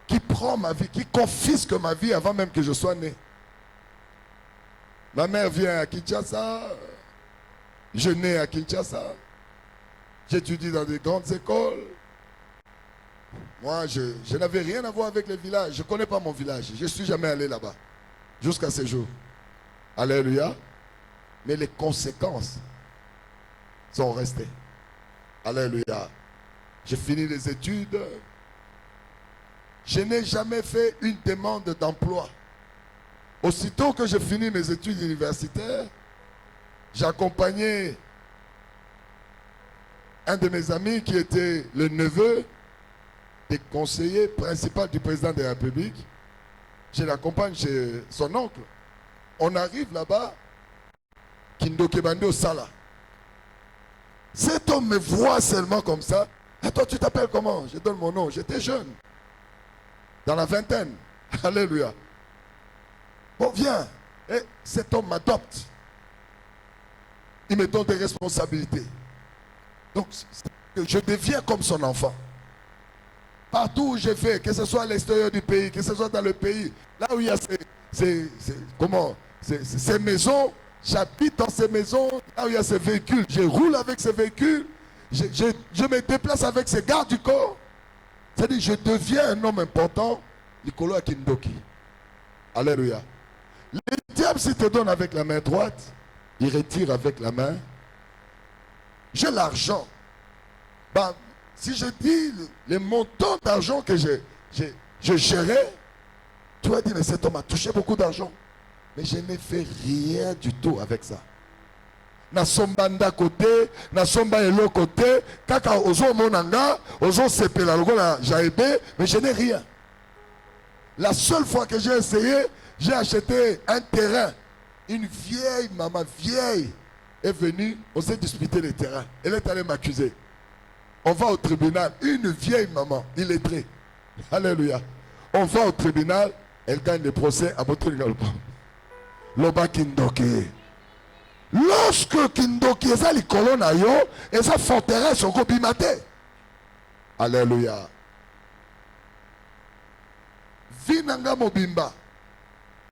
qui prend ma vie, qui confisque ma vie avant même que je sois né. Ma mère vient à Kinshasa, je nais à Kinshasa, j'étudie dans des grandes écoles. Moi, je n'avais rien à voir avec les villages, je ne connais pas mon village, je ne suis jamais allé là-bas, jusqu'à ce jour. Alléluia. Mais les conséquences sont restées. Alléluia. J'ai fini les études. Je n'ai jamais fait une demande d'emploi. Aussitôt que j'ai fini mes études universitaires, j'ai accompagné un de mes amis qui était le neveu des conseillers principaux du président de la République. Je l'accompagne chez son oncle. On arrive là-bas, Kindoke Bando Sala. Cet homme me voit seulement comme ça. Et toi, tu t'appelles comment? Je donne mon nom. J'étais jeune, dans la vingtaine. Alléluia. Bon, viens. Et cet homme m'adopte. Il me donne des responsabilités. Donc, je deviens comme son enfant. Partout où je vais, que ce soit à l'extérieur du pays, que ce soit dans le pays, là où il y a ces maisons, j'habite dans ces maisons, là où il y a ces véhicules, je roule avec ces véhicules, je me déplace avec ces gardes du corps. C'est-à-dire, je deviens un homme important, Nicolo Akindoki. Alléluia. Le diable, s'il te donne avec la main droite, il retire avec la main. J'ai l'argent. Ben, si je dis les montants d'argent que je gérais, tu vas dire, mais cet homme a touché beaucoup d'argent. Mais je n'ai fait rien du tout avec ça. Nasomba nda côté, nasomba elo côté, kaka ozo monanga, ozo sepela lokola jaébé, mais je n'ai rien. La seule fois que j'ai essayé, j'ai acheté un terrain. Une vieille maman, vieille, est venue, on s'est disputé les terrains. Elle est allée m'accuser. On va au tribunal, une vieille maman, illettrée. Alléluia. On va au tribunal, elle gagne le procès à votre tribunal. Loba Kindoki. Lorsque Kindoki est à l'école, et sa forteresse au Gobimate. Alléluia. Vinanga Mobimba,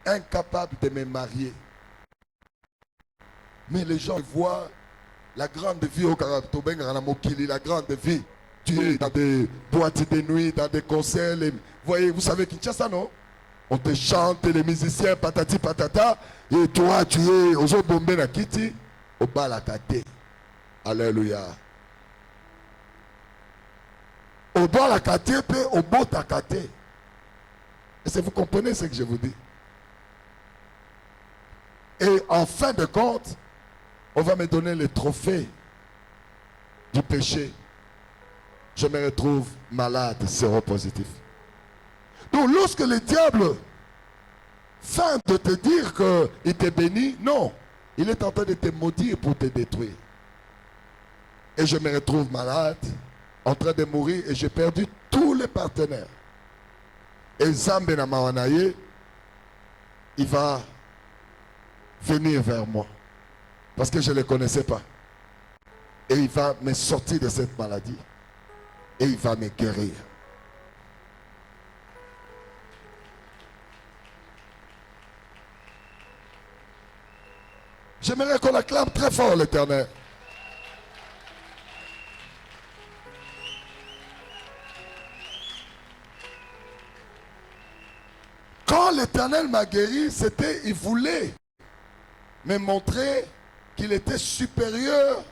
incapable de me marier. Mais les gens voient la grande vie au Karatobenga, la grande vie. Tu es dans des boîtes de nuit, dans des concerts. Voyez, vous savez Kinshasa, non? On te chante, les musiciens, patati patata. Et toi, tu es aux autres bombés na kiti, au bas la kate. Alléluia. Au bas la kate, au bas ta kate. Est-ce que vous comprenez ce que je vous dis? Et en fin de compte, on va me donner le trophée du péché. Je me retrouve malade, séropositif. Donc lorsque le diable feint de te dire qu'il t'est béni, non. Il est en train de te maudire pour te détruire. Et je me retrouve malade, en train de mourir, et j'ai perdu tous les partenaires. Et Zambe Namawanaye, il va venir vers moi. Parce que je ne le connaissais pas. Et il va me sortir de cette maladie. Et il va me guérir. J'aimerais qu'on acclame très fort l'Éternel. Quand l'Éternel m'a guéri, c'était, il voulait me montrer qu'il était supérieur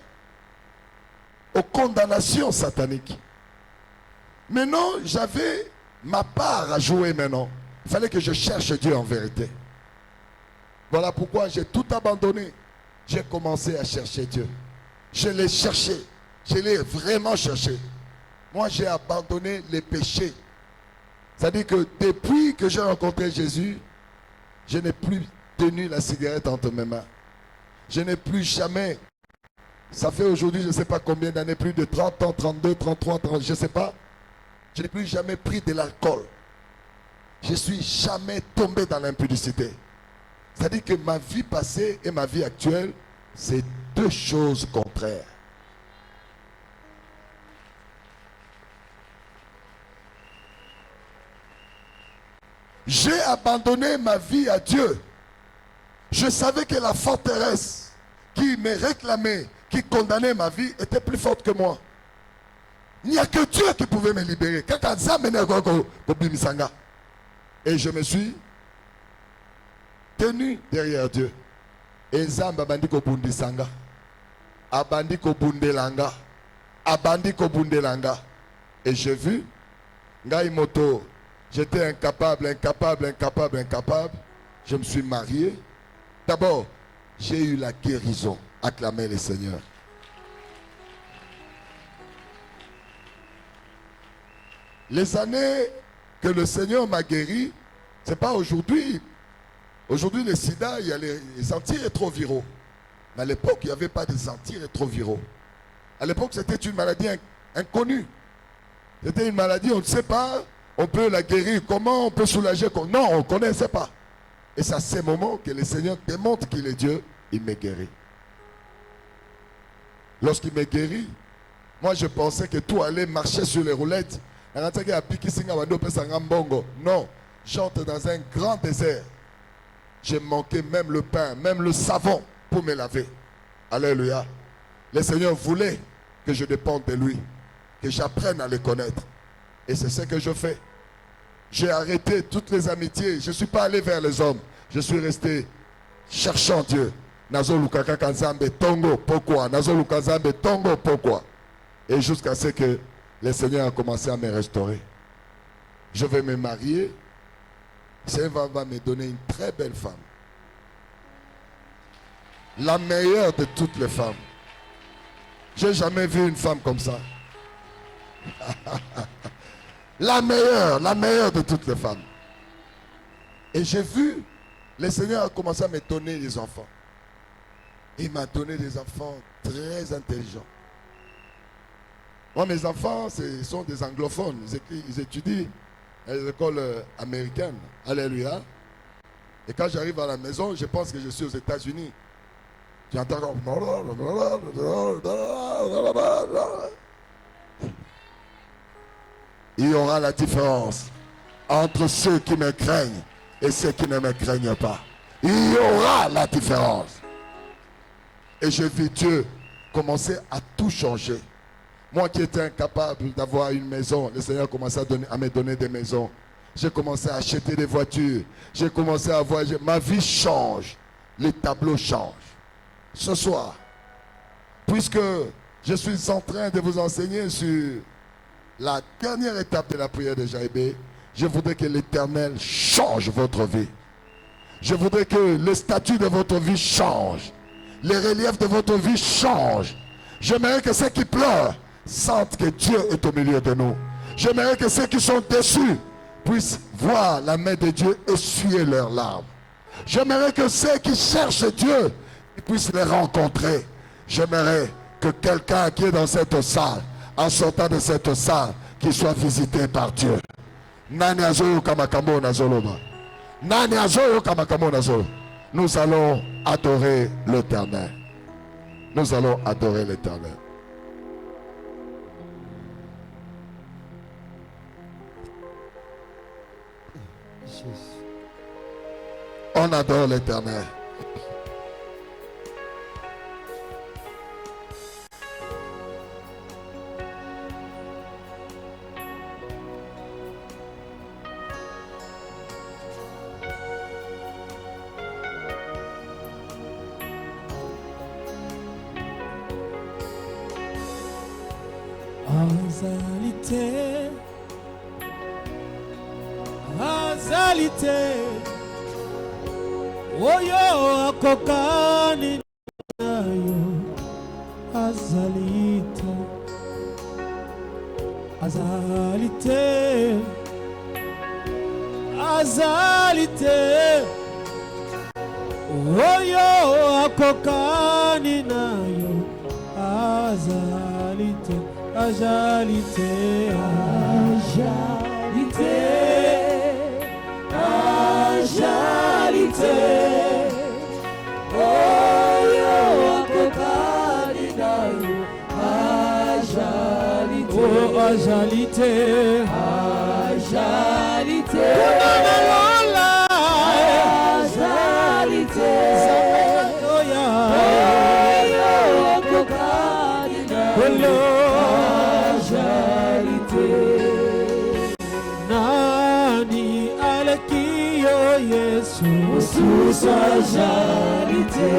aux condamnations sataniques. Maintenant, j'avais ma part à jouer maintenant. Il fallait que je cherche Dieu en vérité. Voilà pourquoi j'ai tout abandonné. J'ai commencé à chercher Dieu. Je l'ai cherché. Je l'ai vraiment cherché. Moi, j'ai abandonné les péchés. C'est-à-dire que depuis que j'ai rencontré Jésus, je n'ai plus tenu la cigarette entre mes mains. Je n'ai plus jamais, ça fait aujourd'hui je ne sais pas combien d'années, plus de 30 ans, 32, 33, 30, je ne sais pas. Je n'ai plus jamais pris de l'alcool. Je ne suis jamais tombé dans l'impudicité. C'est-à-dire que ma vie passée et ma vie actuelle, c'est deux choses contraires. J'ai abandonné ma vie à Dieu. Je savais que la forteresse qui me réclamait, qui condamnait ma vie, était plus forte que moi. Il n'y a que Dieu qui pouvait me libérer. Et je me suis tenu derrière Dieu. Et Zamba bandiko bundisanga. Abandiko bundelanga. Abandiko bundelanga. Et j'ai vu, Ngaïmoto, j'étais incapable. Je me suis marié. D'abord, j'ai eu la guérison. Acclamez le Seigneur. Les années que le Seigneur m'a guéri, ce n'est pas aujourd'hui. Aujourd'hui, le sida, il y a les antirétroviraux. Mais à l'époque, il n'y avait pas des antirétroviraux. À l'époque, c'était une maladie inconnue. C'était une maladie, on ne sait pas, on peut la guérir. Comment on peut soulager? Non, on ne connaissait pas. Et c'est à ces moments que le Seigneur démontre qu'il est Dieu, il me guérit. Lorsqu'il me guérit, moi je pensais que tout allait marcher sur les roulettes. Non, j'entre dans un grand désert. J'ai manqué même le pain, même le savon pour me laver. Alléluia. Le Seigneur voulait que je dépende de lui, que j'apprenne à le connaître. Et c'est ce que je fais. J'ai arrêté toutes les amitiés. Je ne suis pas allé vers les hommes. Je suis resté cherchant Dieu. Et jusqu'à ce que le Seigneur a commencé à me restaurer. Je vais me marier. Le Seigneur va me donner une très belle femme. La meilleure de toutes les femmes. Je n'ai jamais vu une femme comme ça. La meilleure de toutes les femmes. Et j'ai vu, le Seigneur a commencé à me donner des enfants. Il m'a donné des enfants très intelligents. Moi, mes enfants, ce sont des anglophones. Ils étudient à l'école américaine. Alléluia. Et quand j'arrive à la maison, je pense que je suis aux États-Unis. J'entends comme... Il y aura la différence entre ceux qui me craignent et ceux qui ne me craignent pas. Il y aura la différence. Et j'ai vu Dieu commencer à tout changer. Moi qui étais incapable d'avoir une maison, le Seigneur a commencé à me donner des maisons. J'ai commencé à acheter des voitures. J'ai commencé à voyager. Ma vie change. Les tableaux changent. Ce soir, puisque je suis en train de vous enseigner sur la dernière étape de la prière de Jaïbé, je voudrais que l'Éternel change votre vie. Je voudrais que le statut de votre vie change. Les reliefs de votre vie changent. J'aimerais que ceux qui pleurent sentent que Dieu est au milieu de nous. J'aimerais que ceux qui sont déçus puissent voir la main de Dieu essuyer leurs larmes. J'aimerais que ceux qui cherchent Dieu qu'ils puissent les rencontrer. J'aimerais que quelqu'un qui est dans cette salle, en sortant de cette salle, qu'il soit visité par Dieu. Nani azoyo kamakambo nazoloba. Nani azoyo kamakambo nazolo. Nous allons adorer l'Éternel. Nous allons adorer l'Éternel. On adore l'Éternel. Azalité, azalité, oyo akokani nayo, azalité, azalité, azalité, oyo akokani nayo, azalité. Ajalité, ajalité, ajalité. Oh yo akokani nayo, ajalité. Oh ajalité, ajalité. Kuna lola, ajalité. Oh yo akokani nayo. Nani alekio Yesu Mususu ajalité.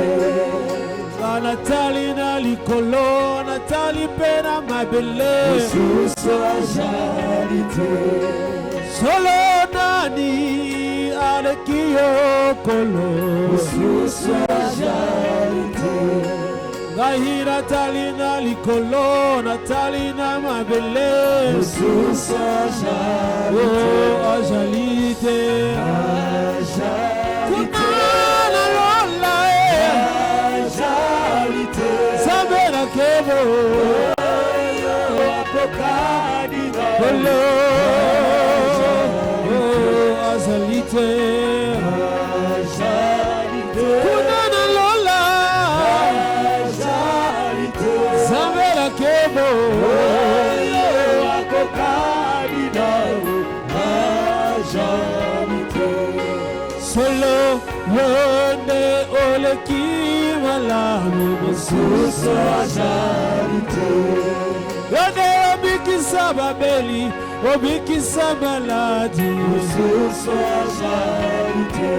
Natali na likolo, Natali pena mabele Mususu ajalité. Solo nani alekio kolo Mususu ajalité. Gahira talina likolo, Natalina mabele Mususu ajalité. Oh ajalité, ajalité. Kuna lola ajalité. Sabera kebo yo apokadi kolo. Oh ajalité, ajalité. Kuna lola kebo yo akokani nayo, ajalité. Solo wende oleki malamu Mususu ajalité. Wende obikisa babeli, obikisa maladi Mususu ajalité.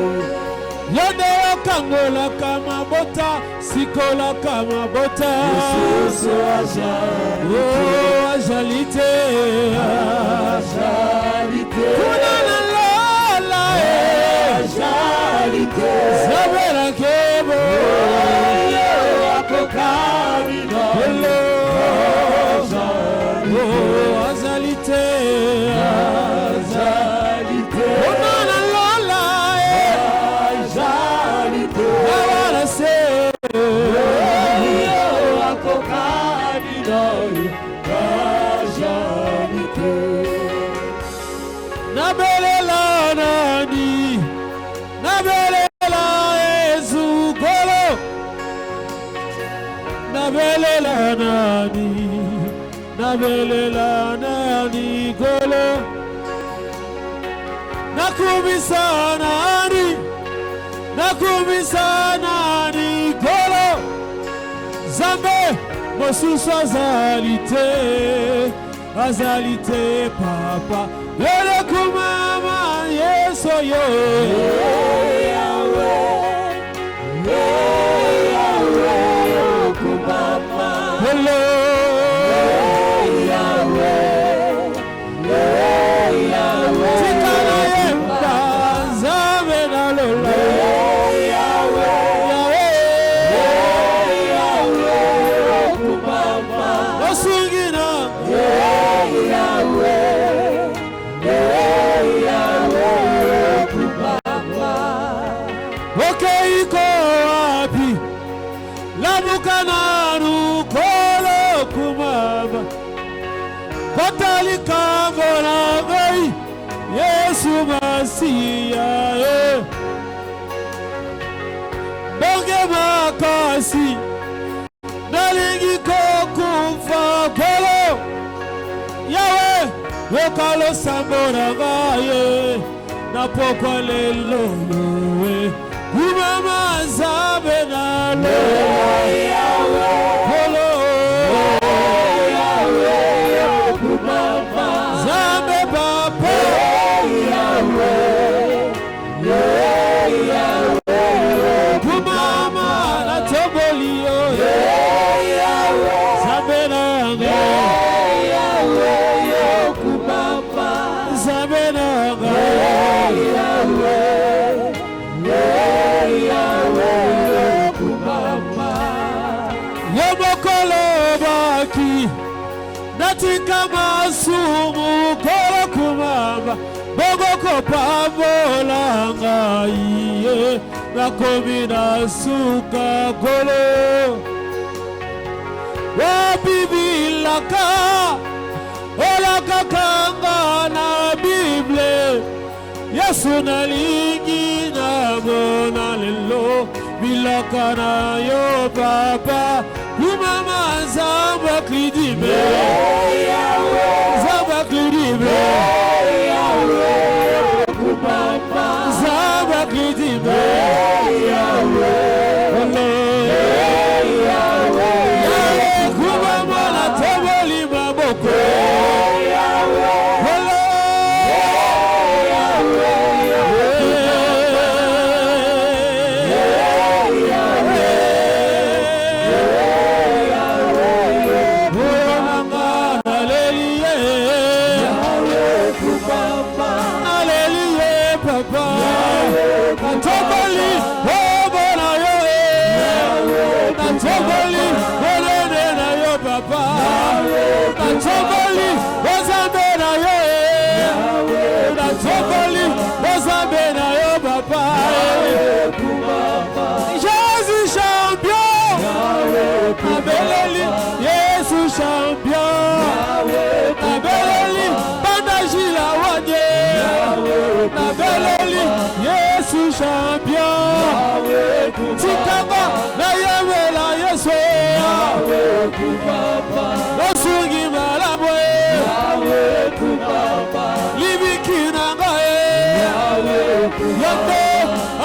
Yode kangola kama bota, sikola kama bota Mususu ajalité. Oh ajalité, ajalité. Kuna na lola ajalité. Zabera kebo yo akokani nayo, oh ajalité, ajalité. Kuna na lola Nabelela nani, nabelela ezugolo, nabelela nani, nabelela nani golo, nakumisa nani, nakumisa nani golo. Zambe Mususu azalité, azalité papa. Yere kumama Yesu yo Yahweh, Yahweh kumama. Hello Yahweh, Yahweh. Tikana yemba zame na lola Yahweh, Yahweh kumama. Osungina Yahweh. kalo sambora gaye na pokwa lelo we umama zabe na lo holo zabe papa umama na tobolio zabe na natika masumu kolo kumamba bogo kopavola ngai nakomi nasuka kolo wabibilaka olakakanga na Bible Yesu nalingi namona lelo bilaka na yo papa umama zamba klidime zamba klidime zamba klidime kumama na toboli maboko Yesu champion, Nabeleli, Bandajila Wanye, Nabeleli, Yesu champion, Tikaba, Nayamela Yesu, Nosungi Malabwe, Libiki Nangae, Yande,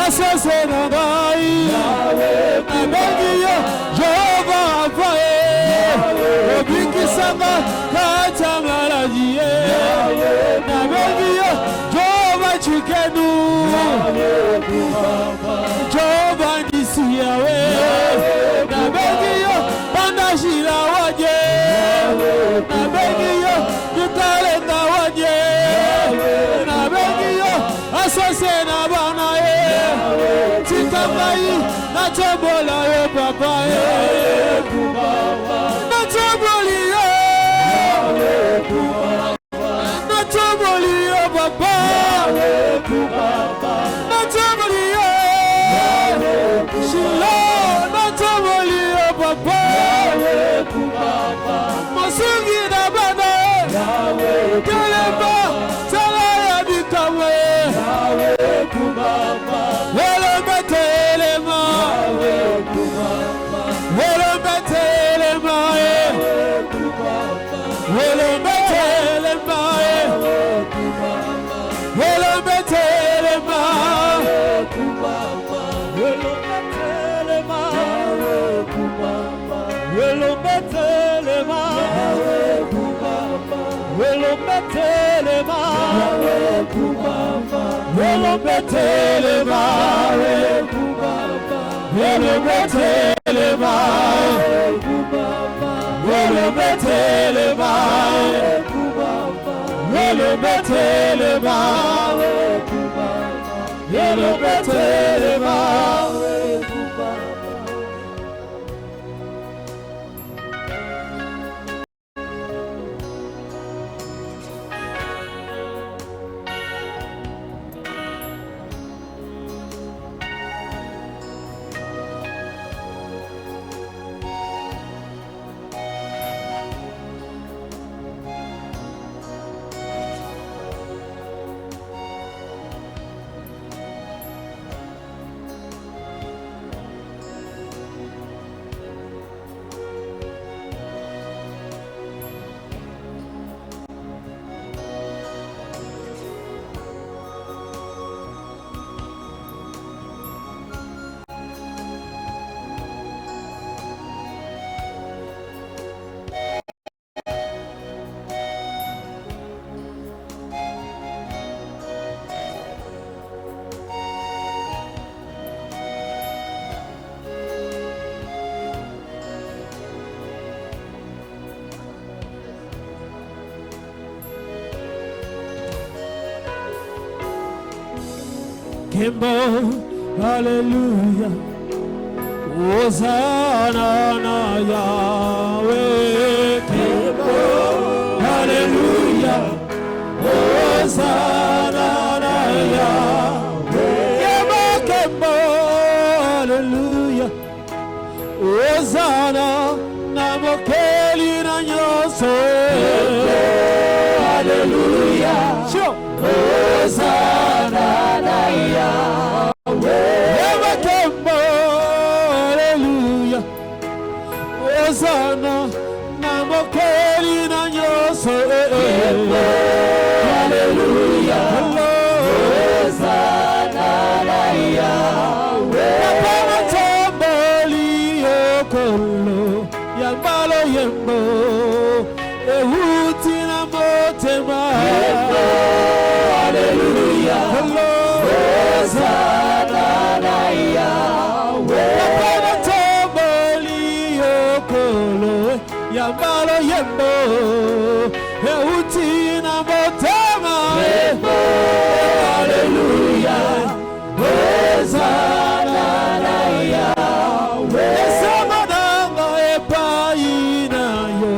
Asese Nangai, Nabegiyo, Jehovah Afae, Obiki Sanga, Kata Maladie, Nabegiyo, Jehovah Chikenu, Jehovah Nisiyawe, Nabegiyo, Bandashila Waje, Nabegiyo, Nutalenga Waje, Nabegiyo, Asase Nabanae, Tikamai, Nachabola yo papa Nachaboli yo Nachaboli yo papa Nachaboli yo Shilo Nachaboli yo papa Masungi na bana Keleba Salaya bikawe Wele betelema Wele betelema Wele betelema Wele betelema Wele betelema Wele betelema Wele betelema Wele betelema Wele betelema Wele betelema Wele betelema Wele betelema Kembo, hallelujah. Hosanna na Yahweh. Kembo, hallelujah. Hosanna na Yahweh. Kembo, Kembo, hallelujah. Hosanna na mokeli na nyoso. Hallelujah. Sure. Hosanna na Yahweh. Kembo, hallelujah. Hosanna na mokeli na nyoso. Hallelujah. Hosanna na Yahweh. Papa tamboli okolo yambalo yembo ehuti na motema. Hallelujah. Hosanna na Yahweh. Papa tamboli okolo yambalo yembo ehuti na motema. Hallelujah. Hosanna na Yahweh. Esamadanga epaina yo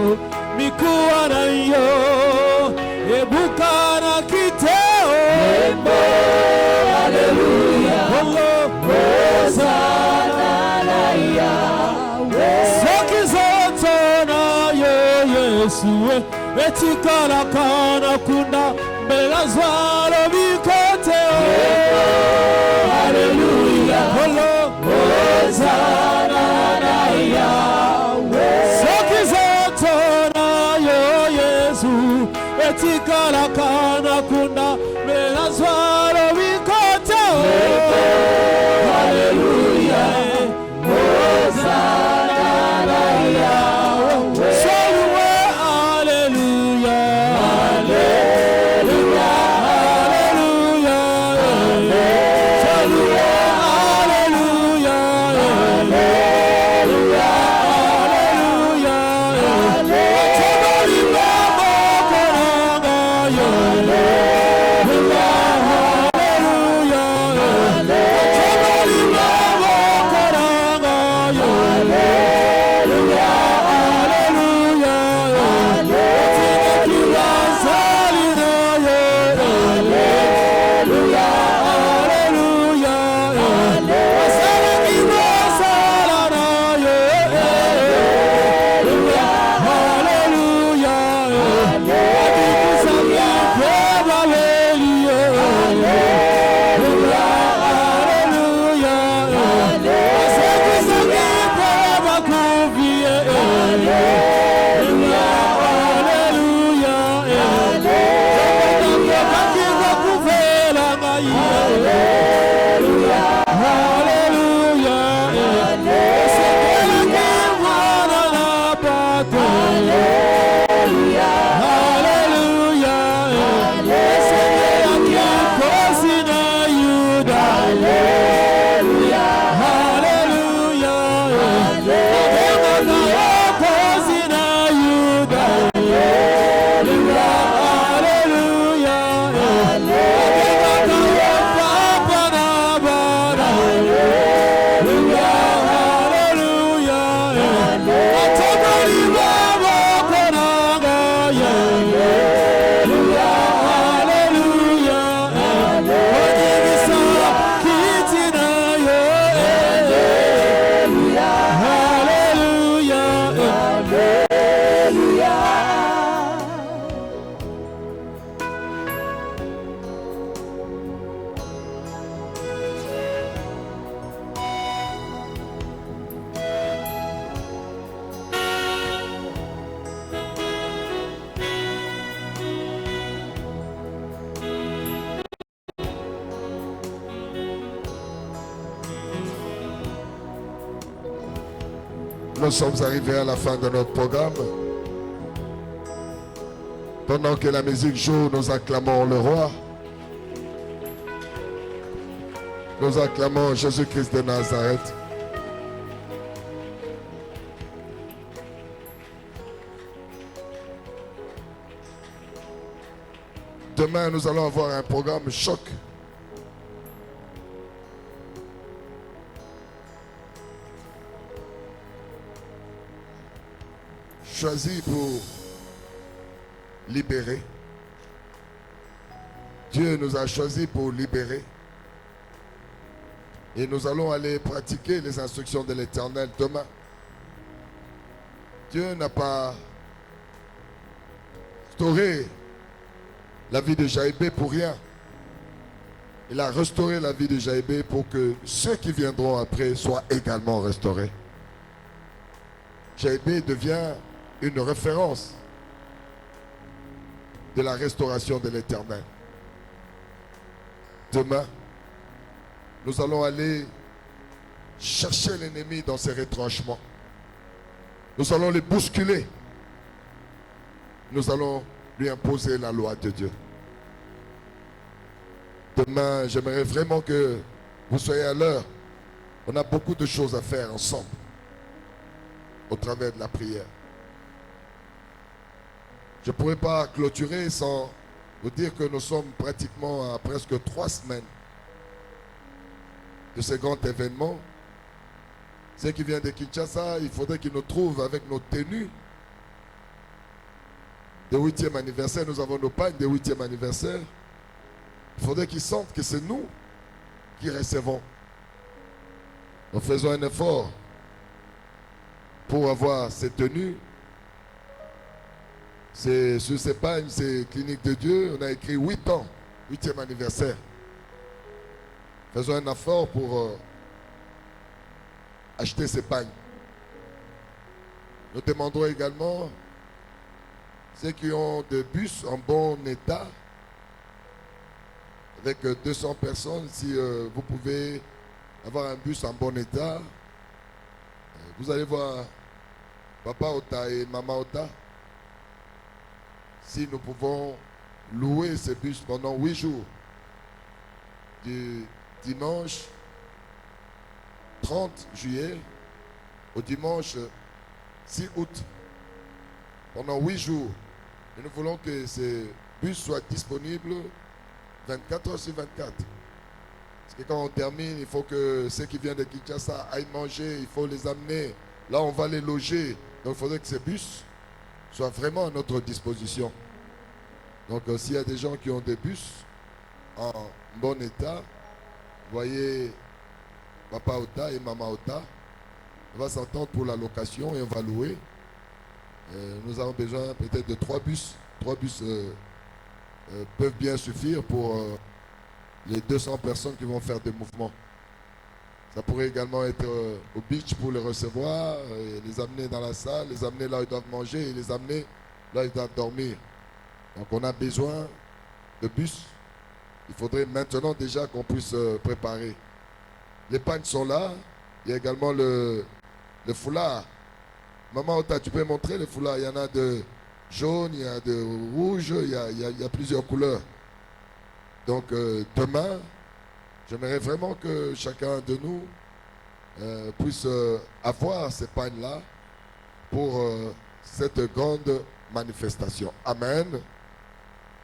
mikuwa na yo ebukana kiteo. Hallelujah. Hosanna na Yahweh. Soki zote na yo Yesu etikala kana kunda mbela zwalo bikoteo. Hallelujah. Hosanna na Yahweh. Soki zote na yo Yesu etikala kana kunda mbela zwalo bikoteo. Hallelujah. Hosanna na Yahweh. Hallelujah. Hallelujah. Nous sommes arrivés à la fin de notre programme. Pendant que la musique joue, nous acclamons le roi. Nous acclamons Jésus-Christ de Nazareth. Demain, nous allons avoir un programme choc. choisi pour libérer. Dieu nous a choisi pour libérer. Et nous allons aller pratiquer les instructions de l'Éternel demain. Dieu n'a pas restauré la vie de Jaïbé pour rien. Il a restauré la vie de Jaïbé pour que ceux qui viendront après soient également restaurés. Jaïbé devient une référence de la restauration de l'Éternel. Demain, nous allons aller chercher l'ennemi dans ses retranchements. Nous allons les bousculer. Nous allons lui imposer la loi de Dieu. Demain, j'aimerais vraiment que vous soyez à l'heure. On a beaucoup de choses à faire ensemble au travers de la prière. Je ne pourrais pas clôturer sans vous dire que nous sommes pratiquement à presque 3 semaines de ce grand événement. Ceux qui viennent de Kinshasa, il faudrait qu'ils nous trouvent avec nos tenues de 8e anniversaire. Nous avons nos pagnes de 8e anniversaire. Il faudrait qu'ils sentent que c'est nous qui recevons. Nous faisons un effort pour avoir ces tenues. C'est sur ces pagnes, c'est Clinique de Dieu. On a écrit 8 ans, 8e anniversaire. Faisons un effort pour acheter ces pagnes. Nous demanderons également ceux qui ont des bus en bon état, avec 200 personnes, si vous pouvez avoir un bus en bon état. Vous allez voir Papa Ota et Maman Ota. Si nous pouvons louer ces bus pendant 8 jours, du dimanche 30 juillet au dimanche 6 août, pendant 8 jours. Et nous voulons que ces bus soient disponibles 24 heures sur 24. Parce que quand on termine, il faut que ceux qui viennent de Kinshasa aillent manger, il faut les amener. Là, on va les loger. Donc, il faudrait que ces bus soient vraiment à notre disposition. Donc, s'il y a des gens qui ont des bus en bon état, voyez Papa Ota et Maman Ota, on va s'entendre pour la location et on va louer. Nous avons besoin peut-être de 3 bus. 3 bus peuvent bien suffire pour les 200 personnes qui vont faire des mouvements. Ça pourrait également être au beach pour les recevoir, les amener dans la salle, les amener là où ils doivent manger et les amener là où ils doivent dormir. Donc on a besoin de bus. Il faudrait maintenant déjà qu'on puisse préparer. Les pagnes sont là. Il y a également le foulard. Maman Ota, tu peux montrer les foulards? Il y en a de jaune, il y a de rouge, il y a plusieurs couleurs. Donc demain, j'aimerais vraiment que chacun de nous puisse avoir ces pagnes-là pour cette grande manifestation. Amen.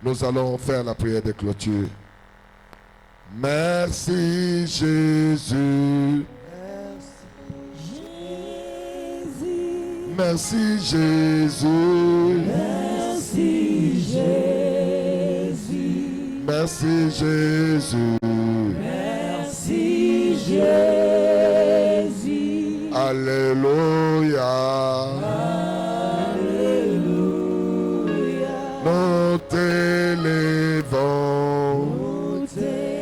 Nous allons faire la prière de clôture. Merci Jésus. Merci Jésus. Merci Jésus. Merci Jésus. Merci Jésus. Alléluia. Alléluia. Nous t'élèvons. Nous t'élèvons.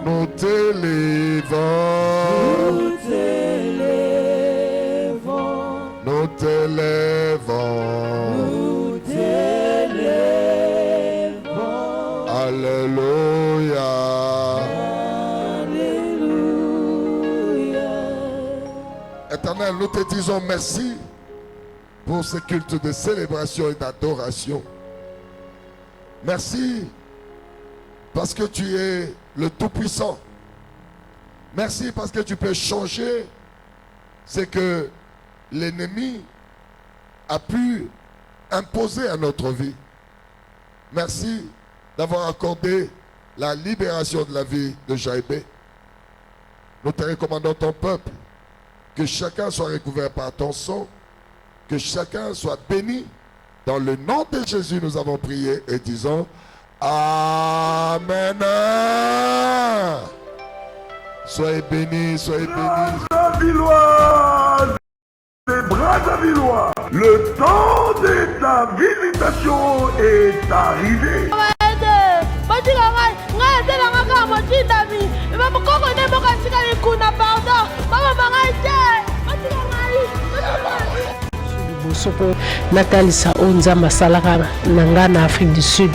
Nous t'élèvons. Nous t'élèvons. Nous t'élèvons. Nous t'élèvons. Alléluia. Alléluia. Éternel, nous te disons merci pour ce culte de célébration et d'adoration. Merci parce que tu es le Tout-Puissant. Merci parce que tu peux changer ce que l'ennemi a pu imposer à notre vie. Merci d'avoir accordé la libération de la vie de Jaïbé. Nous te recommandons ton peuple. Que chacun soit recouvert par ton sang. Que chacun soit béni. Dans le nom de Jésus, nous avons prié et disons Amen. Soyez bénis, soyez bénis. Brazzaville, les Brazzavillois, le temps de ta visitation est arrivé. Nathalie Saonza Masalaka Nanga na Afrique du Sud